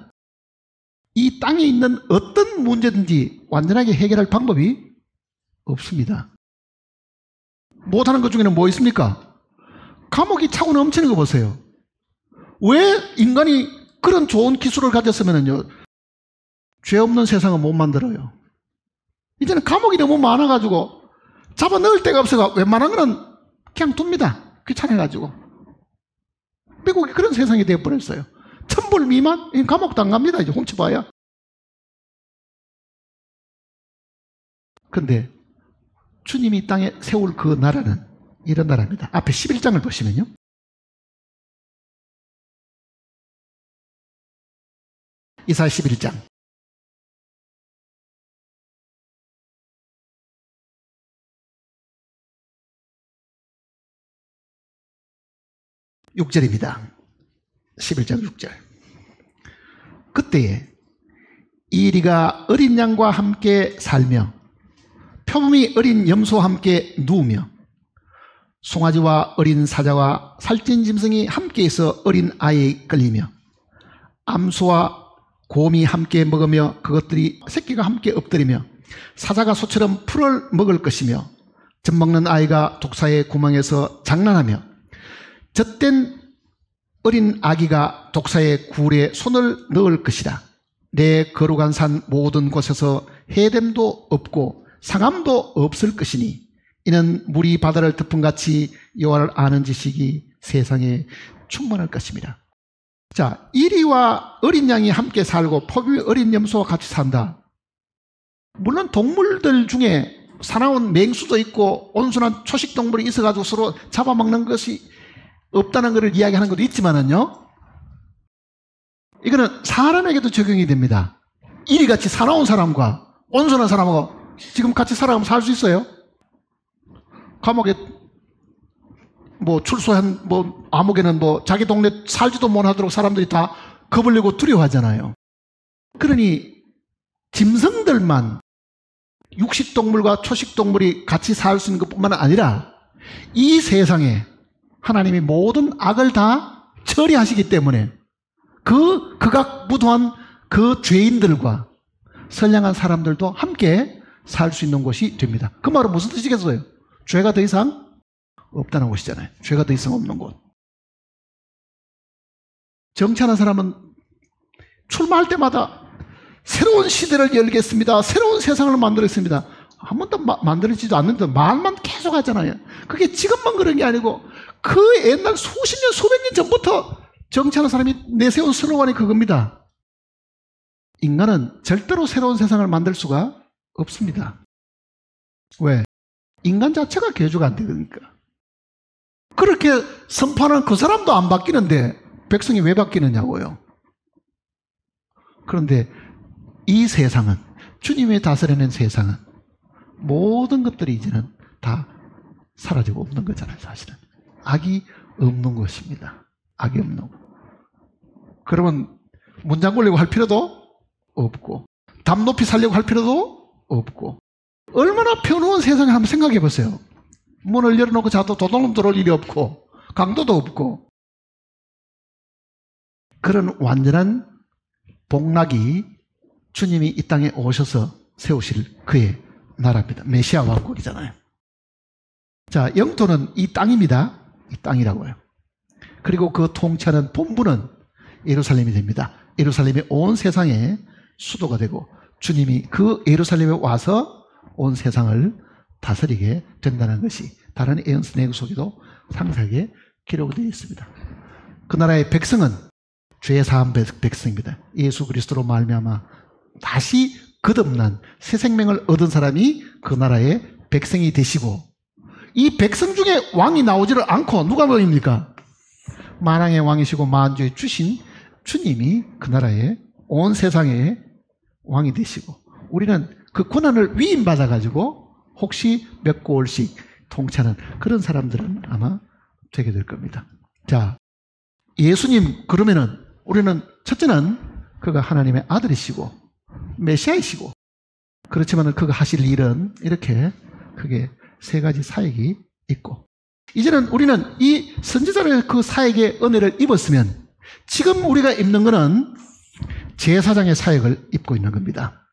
이 땅에 있는 어떤 문제든지 완전하게 해결할 방법이 없습니다. 못하는 것 중에는 뭐 있습니까? 감옥이 차고 넘치는 거 보세요. 왜 인간이 그런 좋은 기술을 가졌으면요 죄 없는 세상은 못 만들어요. 이제는 감옥이 너무 많아가지고 잡아 넣을 데가 없어가 웬만한 거는 그냥 둡니다. 귀찮아가지고. 미국이 그런 세상이 되어버렸어요. 1000불 미만? 감옥도 안 갑니다. 이제 훔쳐봐야. 근데 주님이 이 땅에 세울 그 나라는 이런 나라입니다. 앞에 11장을 보시면요. 이사야 11장. 6절입니다. 11장 6절. 그때에 이리가 어린 양과 함께 살며 표범이 어린 염소와 함께 누우며 송아지와 어린 사자와 살찐 짐승이 함께 있어 어린 아이에 끌리며 암소와 곰이 함께 먹으며 그것들이 새끼가 함께 엎드리며 사자가 소처럼 풀을 먹을 것이며 젖먹는 아이가 독사의 구멍에서 장난하며 젖된 어린 아기가 독사의 굴에 손을 넣을 것이라. 내 거룩한 산 모든 곳에서 해됨도 없고 상함도 없을 것이니 이는 물이 바다를 덮음같이 여호와를 아는 지식이 세상에 충만할 것입니다. 자, 이리와 어린 양이 함께 살고 포비 어린 염소와 같이 산다. 물론 동물들 중에 사나운 맹수도 있고 온순한 초식 동물이 있어가지고 서로 잡아먹는 것이 없다는 것을 이야기하는 것도 있지만은요, 이거는 사람에게도 적용이 됩니다. 이리같이 사나운 사람과 온순한 사람하고 지금 같이 살아가면 살 수 있어요? 감옥에 뭐 출소한 뭐 암흑에는 뭐 자기 동네 살지도 못하도록 사람들이 다 겁을 내고 두려워하잖아요. 그러니 짐승들만 육식동물과 초식동물이 같이 살 수 있는 것뿐만 아니라 이 세상에 하나님이 모든 악을 다 처리하시기 때문에 그 극악무도한 그 죄인들과 선량한 사람들도 함께 살 수 있는 곳이 됩니다. 그 말은 무슨 뜻이겠어요? 죄가 더 이상 없다는 곳이잖아요. 죄가 더 이상 없는 곳. 정치하는 사람은 출마할 때마다 새로운 시대를 열겠습니다. 새로운 세상을 만들겠습니다. 한 번도 만들어지지도 않는데 말만 계속 하잖아요. 그게 지금만 그런 게 아니고 그 옛날 수십 년, 수백 년 전부터 정치하는 사람이 내세운 슬로건이 그겁니다. 인간은 절대로 새로운 세상을 만들 수가 없습니다. 왜? 인간 자체가 개조가 안 되니까. 그렇게 선포하는 그 사람도 안 바뀌는데 백성이 왜 바뀌느냐고요. 그런데 이 세상은, 주님이 다스리는 세상은 모든 것들이 이제는 다 사라지고 없는 거잖아요. 사실은 악이 없는 것입니다. 악이 없는 것. 그러면 문장 걸리고 할 필요도 없고 담 높이 살려고 할 필요도 없고, 얼마나 평화로운 세상을 한번 생각해 보세요. 문을 열어놓고 자도 도둑놈 들어올 일이 없고 강도도 없고, 그런 완전한 복락이 주님이 이 땅에 오셔서 세우실 그의 나라입니다. 메시아 왕국이잖아요. 자, 영토는 이 땅입니다. 이 땅이라고 해요. 그리고 그 통치하는 본부는 예루살렘이 됩니다. 예루살렘이 온 세상의 수도가 되고 주님이 그 예루살렘에 와서 온 세상을 다스리게 된다는 것이 다른 에언스 내구 속에도 상세하게 기록되어 있습니다. 그 나라의 백성은 죄 사한 백성입니다. 예수 그리스도로 말미암아 다시 거듭난 새 생명을 얻은 사람이 그 나라의 백성이 되시고, 이 백성 중에 왕이 나오지를 않고 누가 왕입니까? 만왕의 왕이시고 만주의 주신 주님이 그 나라의 온 세상의 왕이 되시고, 우리는 그 권한을 위임받아 가지고 혹시 몇 골씩 통치하는 그런 사람들은 아마 되게 될 겁니다. 자, 예수님, 그러면은 우리는 첫째는 그가 하나님의 아들이시고 메시아이시고, 그렇지만 그가 하실 일은 이렇게 크게 세 가지 사역이 있고, 이제는 우리는 이 선지자의 그 사역의 은혜를 입었으면 지금 우리가 입는 것은 제사장의 사역을 입고 있는 겁니다.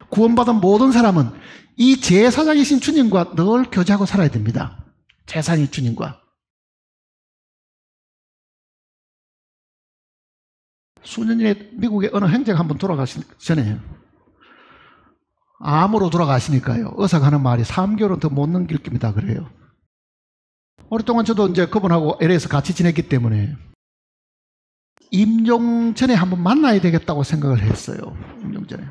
구원받은 모든 사람은 이 제사장이신 주님과 늘 교제하고 살아야 됩니다. 제사장이 주님과. 수년 전에 미국의 어느 행자가 한번 돌아가시기 전에 암으로 돌아가시니까요, 의사가 하는 말이 3개월은 더 못 넘길 겁니다 그래요. 오랫동안 저도 이제 그분하고 LA에서 같이 지냈기 때문에 임종 전에 한번 만나야 되겠다고 생각을 했어요. 임종 전에.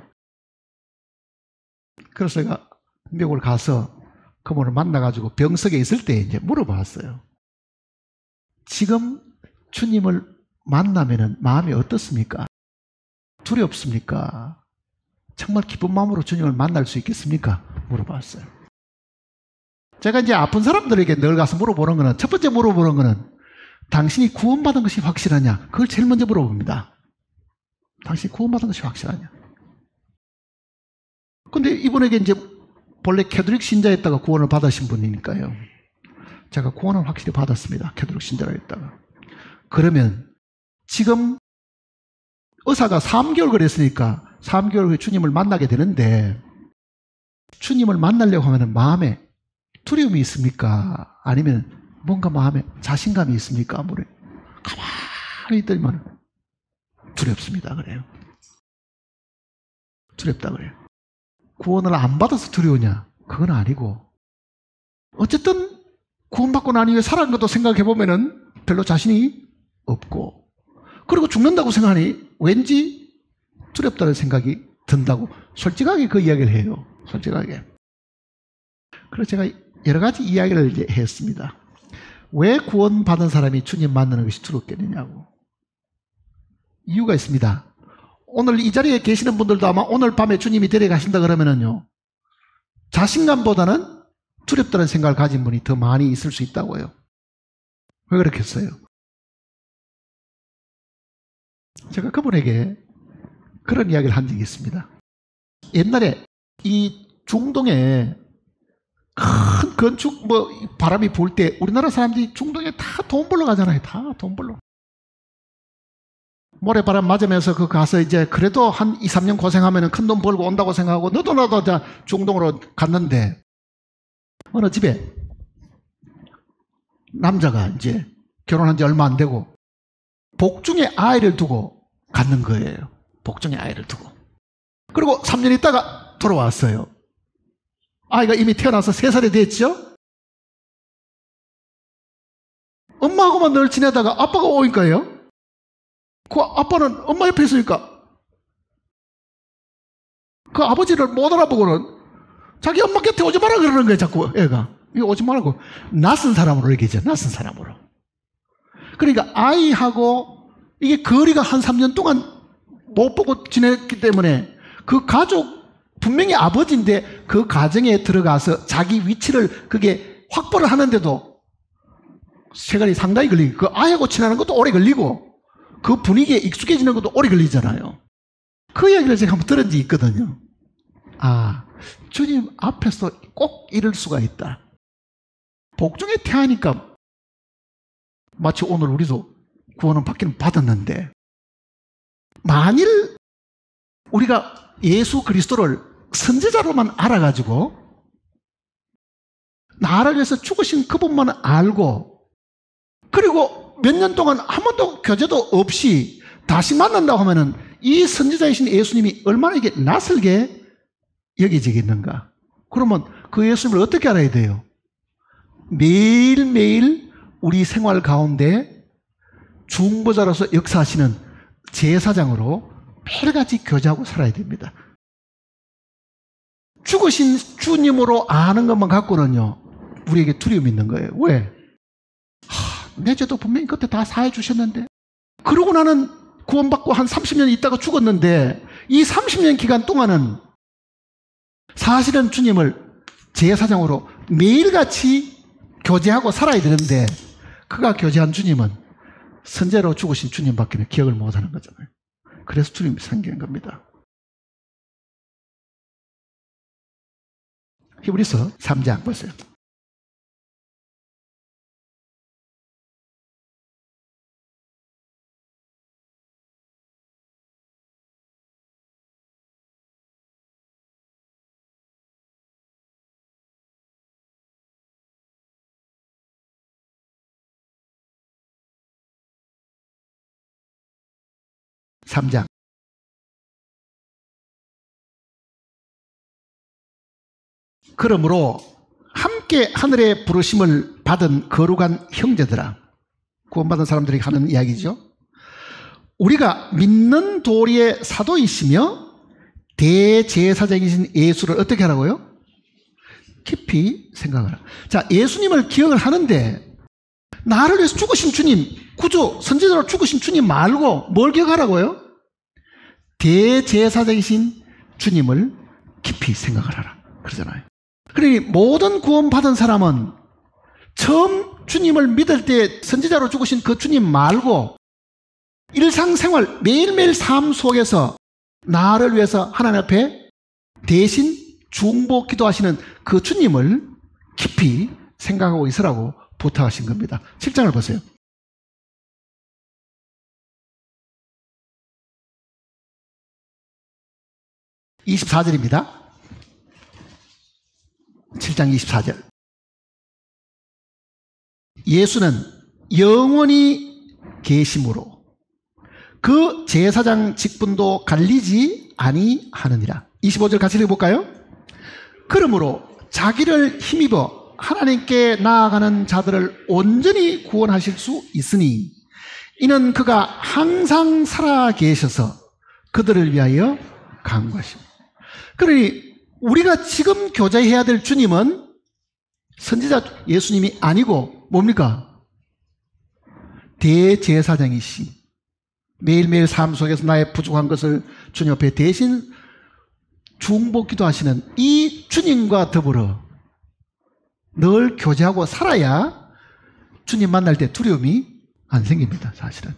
그래서 제가 미국을 가서 그분을 만나가지고 병석에 있을 때 이제 물어봤어요. 지금 주님을 만나면은 마음이 어떻습니까? 두렵습니까? 정말 기쁜 마음으로 주님을 만날 수 있겠습니까? 물어봤어요. 제가 이제 아픈 사람들에게 늘 가서 물어보는 거는, 첫 번째 물어보는 거는 당신이 구원받은 것이 확실하냐? 그걸 제일 먼저 물어봅니다. 당신이 구원받은 것이 확실하냐? 근데 이분에게 이제 본래 캐톨릭 신자였다가 구원을 받으신 분이니까요. 제가 구원을 확실히 받았습니다. 캐톨릭 신자가 있다가. 그러면 지금 의사가 3개월 그랬으니까 3개월 후에 주님을 만나게 되는데, 주님을 만나려고 하면 마음에 두려움이 있습니까? 아니면 뭔가 마음에 자신감이 있습니까? 물에 가만히 있더니만 두렵습니다 그래요. 두렵다 그래요. 구원을 안 받아서 두려우냐? 그건 아니고, 어쨌든 구원받고 난 이후에 살아간 것도 생각해 보면은 별로 자신이 없고, 그리고 죽는다고 생각하니 왠지 두렵다는 생각이 든다고 솔직하게 그 이야기를 해요. 솔직하게. 그래서 제가 여러 가지 이야기를 이제 했습니다. 왜 구원받은 사람이 주님 만나는 것이 두렵겠느냐고. 이유가 있습니다. 오늘 이 자리에 계시는 분들도 아마 오늘 밤에 주님이 데려가신다 그러면은요, 자신감보다는 두렵다는 생각을 가진 분이 더 많이 있을 수 있다고요. 왜 그렇겠어요? 제가 그분에게 그런 이야기를 한 적이 있습니다. 옛날에 이 중동에 큰 건축 바람이 불 때 우리나라 사람들이 중동에 다 돈 벌러 가잖아요. 다 돈 벌러. 모래바람 맞으면서 그 가서 이제 그래도 한 2, 3년 고생하면 큰 돈 벌고 온다고 생각하고 너도 나도 중동으로 갔는데 어느 집에 남자가 이제 결혼한 지 얼마 안 되고 복중에 아이를 두고 갔는 거예요. 복중에 아이를 두고. 그리고 3년 있다가 돌아왔어요. 아이가 이미 태어나서 3살이 됐죠? 엄마하고만 늘 지내다가 아빠가 오니까요. 그 아빠는 엄마 옆에 있으니까 그 아버지를 못 알아보고는 자기 엄마 곁에 오지 마라 그러는 거예요. 자꾸 애가. 이거 오지 말라고. 낯선 사람으로 얘기하죠. 낯선 사람으로. 그러니까 아이하고 이게 거리가 한 3년 동안 못 보고 지냈기 때문에 그 가족 분명히 아버지인데 그 가정에 들어가서 자기 위치를 그게 확보를 하는데도 시간이 상당히 걸리고 그 아이하고 친하는 것도 오래 걸리고 그 분위기에 익숙해지는 것도 오래 걸리잖아요. 그 이야기를 제가 한번 들은 적이 있거든요. 아, 주님 앞에서 꼭 이럴 수가 있다. 복중에 태하니까 마치 오늘 우리도 구원은 받기는 받았는데 만일 우리가 예수 그리스도를 선지자로만 알아가지고 나를 위해서 죽으신 그분만 알고 그리고 몇 년 동안 한 번도 교제도 없이 다시 만난다고 하면은 이 선지자이신 예수님이 얼마나 이게 낯설게 여겨지겠는가. 그러면 그 예수님을 어떻게 알아야 돼요? 매일매일 우리 생활 가운데 중보자로서 역사하시는 제사장으로 매일같이 교제하고 살아야 됩니다. 죽으신 주님으로 아는 것만 갖고는요 우리에게 두려움이 있는 거예요. 왜? 내 죄도 분명히 그때 다 사해 주셨는데 그러고 나는 구원받고 한 30년 있다가 죽었는데 이 30년 기간 동안은 사실은 주님을 제사장으로 매일같이 교제하고 살아야 되는데 그가 교제한 주님은 선제로 죽으신 주님밖에 기억을 못하는 거잖아요. 그래서 두려움이 생기는 겁니다. 히브리서 3장 보세요. 그러므로 함께 하늘의 부르심을 받은 거룩한 형제들아, 구원받은 사람들이 하는 이야기죠. 우리가 믿는 도리의 사도이시며 대제사장이신 예수를 어떻게 하라고요? 깊이 생각하라. 자, 예수님을 기억을 하는데 나를 위해서 죽으신 주님, 구주, 선지자로 죽으신 주님 말고 뭘 기억하라고요? 대제사장이신 주님을 깊이 생각을 하라 그러잖아요. 그러니 모든 구원받은 사람은 처음 주님을 믿을 때 선지자로 죽으신 그 주님 말고 일상생활 매일매일 삶 속에서 나를 위해서 하나님 앞에 대신 중보 기도하시는 그 주님을 깊이 생각하고 있으라고 부탁하신 겁니다. 7장을 보세요. 24절입니다. 7장 24절. 예수는 영원히 계심으로 그 제사장 직분도 갈리지 아니하느니라. 25절 같이 읽어볼까요? 그러므로 자기를 힘입어 하나님께 나아가는 자들을 온전히 구원하실 수 있으니 이는 그가 항상 살아 계셔서 그들을 위하여 간구하십니다. 그러니 우리가 지금 교제해야 될 주님은 선지자 예수님이 아니고 뭡니까? 대제사장이시. 매일매일 삶 속에서 나의 부족한 것을 주님 앞에 대신 중보 기도하시는 이 주님과 더불어 늘 교제하고 살아야 주님 만날 때 두려움이 안 생깁니다. 사실은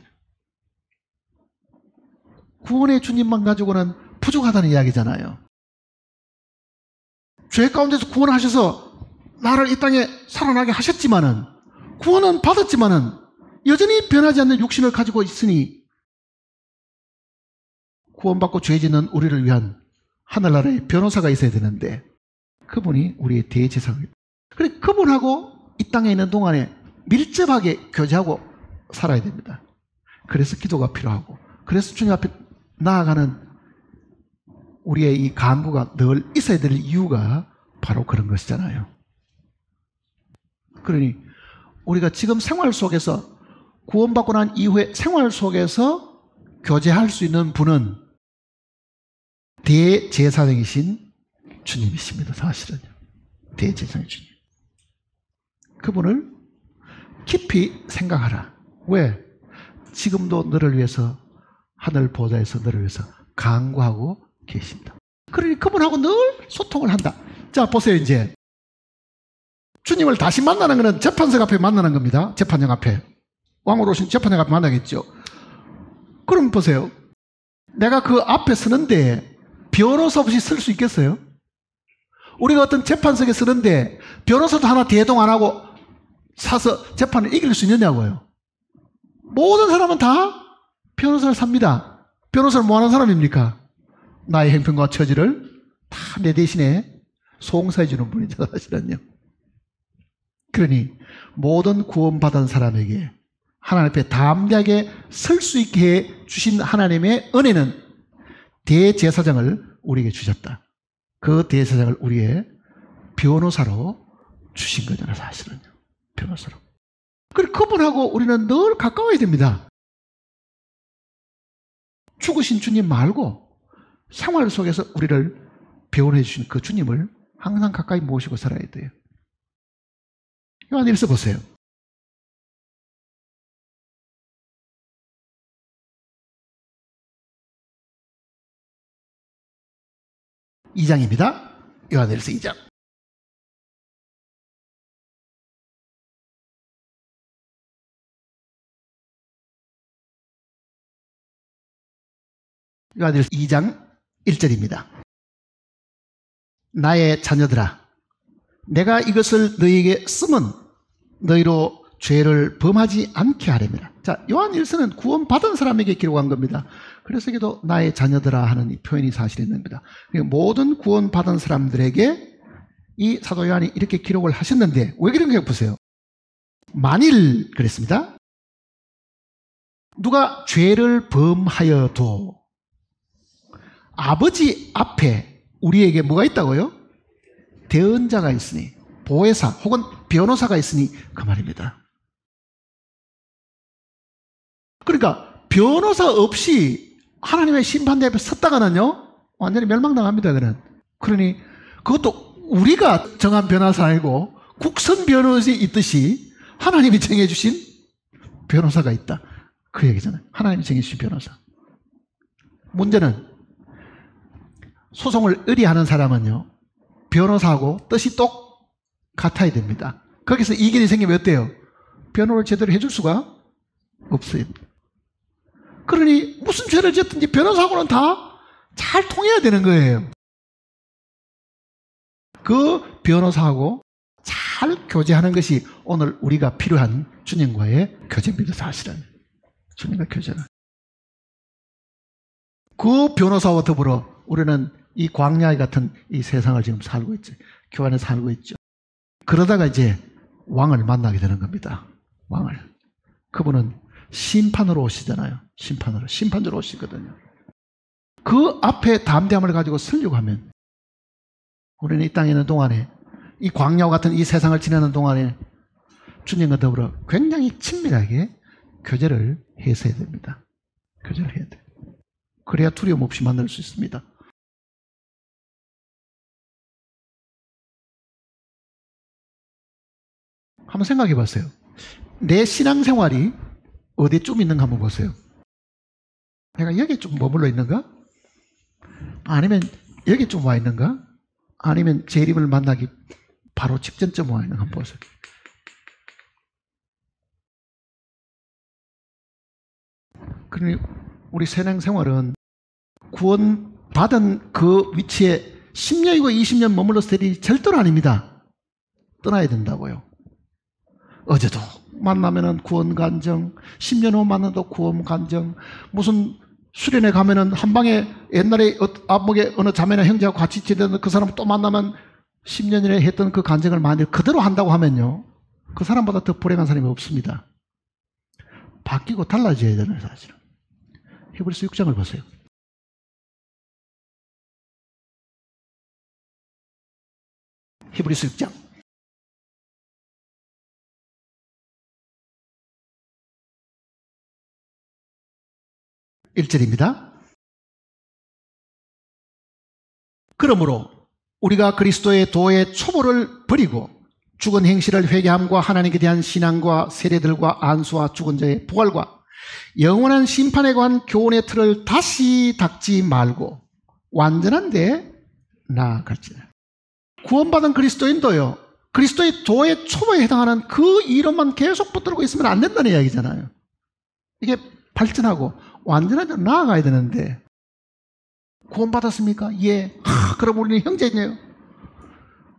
구원의 주님만 가지고는 부족하다는 이야기잖아요. 죄 가운데서 구원하셔서 나를 이 땅에 살아나게 하셨지만은 구원은 받았지만은 여전히 변하지 않는 육신을 가지고 있으니 구원받고 죄 짓는 우리를 위한 하늘나라의 변호사가 있어야 되는데 그분이 우리의 대제사장입니다. 그래 그분하고 이 땅에 있는 동안에 밀접하게 교제하고 살아야 됩니다. 그래서 기도가 필요하고 그래서 주님 앞에 나아가는 우리의 이 간구가 늘 있어야 될 이유가 바로 그런 것이잖아요. 그러니 우리가 지금 생활 속에서 구원받고 난 이후에 생활 속에서 교제할 수 있는 분은 대제사장이신 주님이십니다. 사실은요. 대제사장의 주님. 그분을 깊이 생각하라. 왜? 지금도 너를 위해서 하늘 보좌에서 너를 위해서 간구하고 계십니다. 그러니 그분하고 늘 소통을 한다. 자 보세요. 이제 주님을 다시 만나는 것은 재판석 앞에 만나는 겁니다. 재판장 앞에. 왕으로 오신 재판장 앞에 만나겠죠. 그럼 보세요. 내가 그 앞에 서는데 변호사 없이 쓸 수 있겠어요? 우리가 어떤 재판석에 서는데 변호사도 하나 대동 안 하고 사서 재판을 이길 수 있느냐고요. 모든 사람은 다 변호사를 삽니다. 변호사를 뭐 하는 사람입니까? 나의 형편과 처지를 다 내 대신에 송사해 주는 분이죠. 사실은요. 그러니 모든 구원받은 사람에게 하나님 앞에 담대하게 설 수 있게 해 주신 하나님의 은혜는 대제사장을 우리에게 주셨다. 그 대제사장을 우리의 변호사로 주신 거잖아요. 사실은요. 변호사로. 그리고 그분하고 우리는 늘 가까워야 됩니다. 죽으신 주님 말고 생활 속에서 우리를 배원해 주신 그 주님을 항상 가까이 모시고 살아야 돼요. 요한일서 보세요. (2장입니다) 요한일서 2장. 요한일서 2장 1절입니다. 나의 자녀들아, 내가 이것을 너희에게 쓰면 너희로 죄를 범하지 않게 하렵니다. 자, 요한일서는 구원받은 사람에게 기록한 겁니다. 그래서 이게도 나의 자녀들아 하는 이 표현이 사실입니다. 모든 구원받은 사람들에게 이 사도 요한이 이렇게 기록을 하셨는데 왜 그런 거 보세요. 만일 그랬습니다. 누가 죄를 범하여도 아버지 앞에 우리에게 뭐가 있다고요? 대언자가 있으니, 보혜사 혹은 변호사가 있으니 그 말입니다. 그러니까 변호사 없이 하나님의 심판대 앞에 섰다가는요 완전히 멸망당합니다. 그러니 그것도 우리가 정한 변호사 아니고 국선 변호사 있듯이 하나님이 정해주신 변호사가 있다. 그 얘기잖아요. 하나님이 정해주신 변호사. 문제는 소송을 의뢰하는 사람은요 변호사하고 뜻이 똑같아야 됩니다. 거기서 이견이 생기면 어때요? 변호를 제대로 해줄 수가 없어요. 그러니 무슨 죄를 짓든지 변호사하고는 다 잘 통해야 되는 거예요. 그 변호사하고 잘 교제하는 것이 오늘 우리가 필요한 주님과의 교제입니다. 사실은 주님과 교제는. 그 변호사와 더불어 우리는 이 광야 같은 이 세상을 지금 살고 있죠. 교회 안에 살고 있죠. 그러다가 이제 왕을 만나게 되는 겁니다. 왕을. 그분은 심판으로 오시잖아요. 심판자로 오시거든요. 그 앞에 담대함을 가지고 서려고 하면 우리는 이 땅에 있는 동안에 이 광야와 같은 이 세상을 지내는 동안에 주님과 더불어 굉장히 친밀하게 교제를 해서야 됩니다. 교제를 해야 돼요. 그래야 두려움 없이 만날 수 있습니다. 한번 생각해 보세요. 내 신앙생활이 어디쯤 있는가 한번 보세요. 내가 여기 좀 머물러 있는가? 아니면 여기 좀 와 있는가? 아니면 재림을 만나기 바로 직전쯤 와 있는가 한번 보세요. 그러니 우리 신앙생활은 구원받은 그 위치에 10년이고 20년 머물러서 되리 절대로 아닙니다. 떠나야 된다고요. 어제도 만나면은 구원 간정, 10년 후 만나도 구원 간정, 무슨 수련회 가면은 한 방에 옛날에 앞목에 어느 자매나 형제하고 같이 지내던 그 사람 또 만나면 10년 전에 했던 그 간증을 만일 그대로 한다고 하면요, 그 사람보다 더 불행한 사람이 없습니다. 바뀌고 달라져야 되는 사실은. 히브리서 6장을 보세요. 히브리서 6장. 1절입니다. 그러므로 우리가 그리스도의 도의 초보를 버리고 죽은 행실을 회개함과 하나님께 대한 신앙과 세례들과 안수와 죽은 자의 부활과 영원한 심판에 관한 교훈의 틀을 다시 닦지 말고 완전한 데 나아갈지라. 구원받은 그리스도인도요, 그리스도의 도의 초보에 해당하는 그 이론만 계속 붙들고 있으면 안 된다는 이야기잖아요. 이게 발전하고 완전한 데로 나아가야 되는데, 구원받았습니까? 예. 그럼 우리는 형제네요.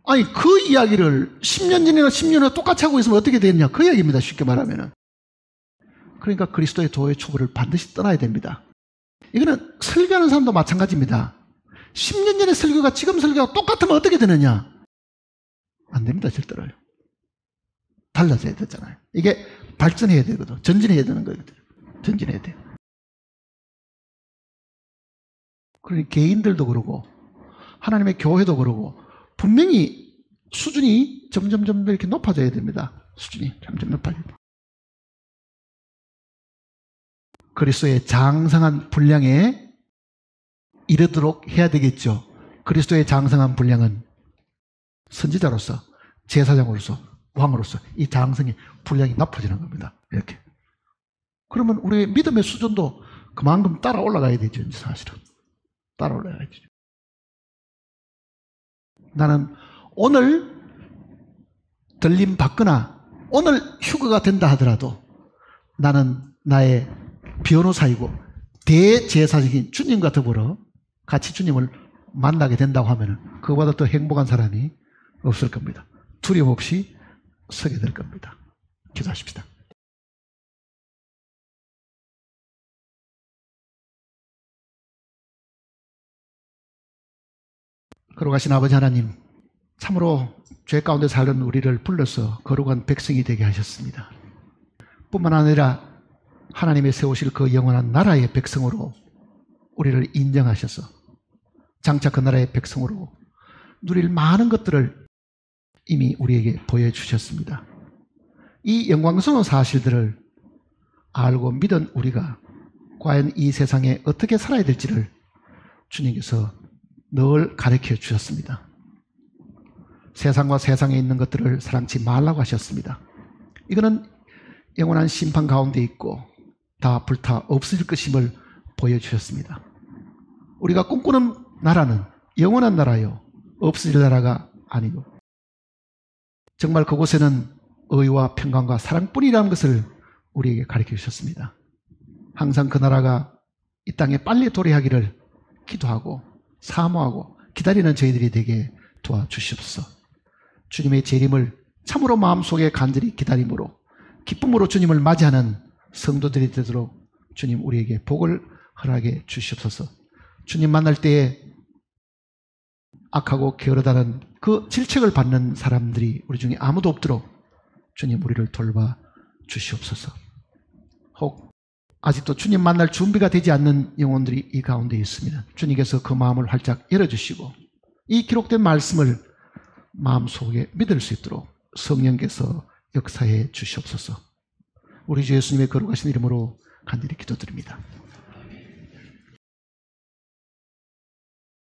아니, 그 이야기를 10년 전이나 10년 후 똑같이 하고 있으면 어떻게 되느냐, 그 이야기입니다. 쉽게 말하면은. 그러니까 그리스도의 도의 초보를 반드시 떠나야 됩니다. 이거는 설교하는 사람도 마찬가지입니다. 10년 전의 설교가 지금 설교가 똑같으면 어떻게 되느냐? 안 됩니다. 절대로요. 달라져야 되잖아요. 이게 발전해야 되거든. 전진해야 되는 거거든. 전진해야 돼요. 그러니 개인들도 그러고 하나님의 교회도 그러고 분명히 수준이 점점 이렇게 높아져야 됩니다. 수준이 점점 높아져야 돼요. 그리스도의 장성한 분량에 이르도록 해야 되겠죠. 그리스도의 장성한 분량은 선지자로서, 제사장으로서, 왕으로서 이 장성의 분량이 높아지는 겁니다. 이렇게. 그러면 우리의 믿음의 수준도 그만큼 따라 올라가야 되죠. 사실은 따라 올라가야 되죠. 나는 오늘 들림 받거나 오늘 휴가가 된다 하더라도 나는 나의 변호사이고 대제사장인 주님과 더불어 같이 주님을 만나게 된다고 하면 그보다 더 행복한 사람이 없을 겁니다. 두려움 없이 서게 될 겁니다. 기도하십시다. 걸어가신 아버지 하나님, 참으로 죄 가운데 살던 우리를 불러서 거룩한 백성이 되게 하셨습니다. 뿐만 아니라 하나님의 세우실 그 영원한 나라의 백성으로 우리를 인정하셔서 장차 그 나라의 백성으로 누릴 많은 것들을 이미 우리에게 보여주셨습니다. 이 영광스러운 사실들을 알고 믿은 우리가 과연 이 세상에 어떻게 살아야 될지를 주님께서 늘 가르쳐 주셨습니다. 세상과 세상에 있는 것들을 사랑치 말라고 하셨습니다. 이거는 영원한 심판 가운데 있고 다 불타 없어질 것임을 보여주셨습니다. 우리가 꿈꾸는 나라는 영원한 나라요, 없어질 나라가 아니고 정말 그곳에는 의와 평강과 사랑뿐이라는 것을 우리에게 가르쳐 주셨습니다. 항상 그 나라가 이 땅에 빨리 도래하기를 기도하고 사모하고 기다리는 저희들이 되게 도와주시옵소서. 주님의 재림을 참으로 마음속에 간절히 기다림으로 기쁨으로 주님을 맞이하는 성도들이 되도록 주님 우리에게 복을 허락해 주시옵소서. 주님 만날 때에 악하고 게으르다는 그 질책을 받는 사람들이 우리 중에 아무도 없도록 주님 우리를 돌봐 주시옵소서. 혹 아직도 주님 만날 준비가 되지 않는 영혼들이 이 가운데 있습니다. 주님께서 그 마음을 활짝 열어주시고 이 기록된 말씀을 마음속에 믿을 수 있도록 성령께서 역사해 주시옵소서. 우리 주 예수님의 거룩하신 이름으로 간절히 기도드립니다.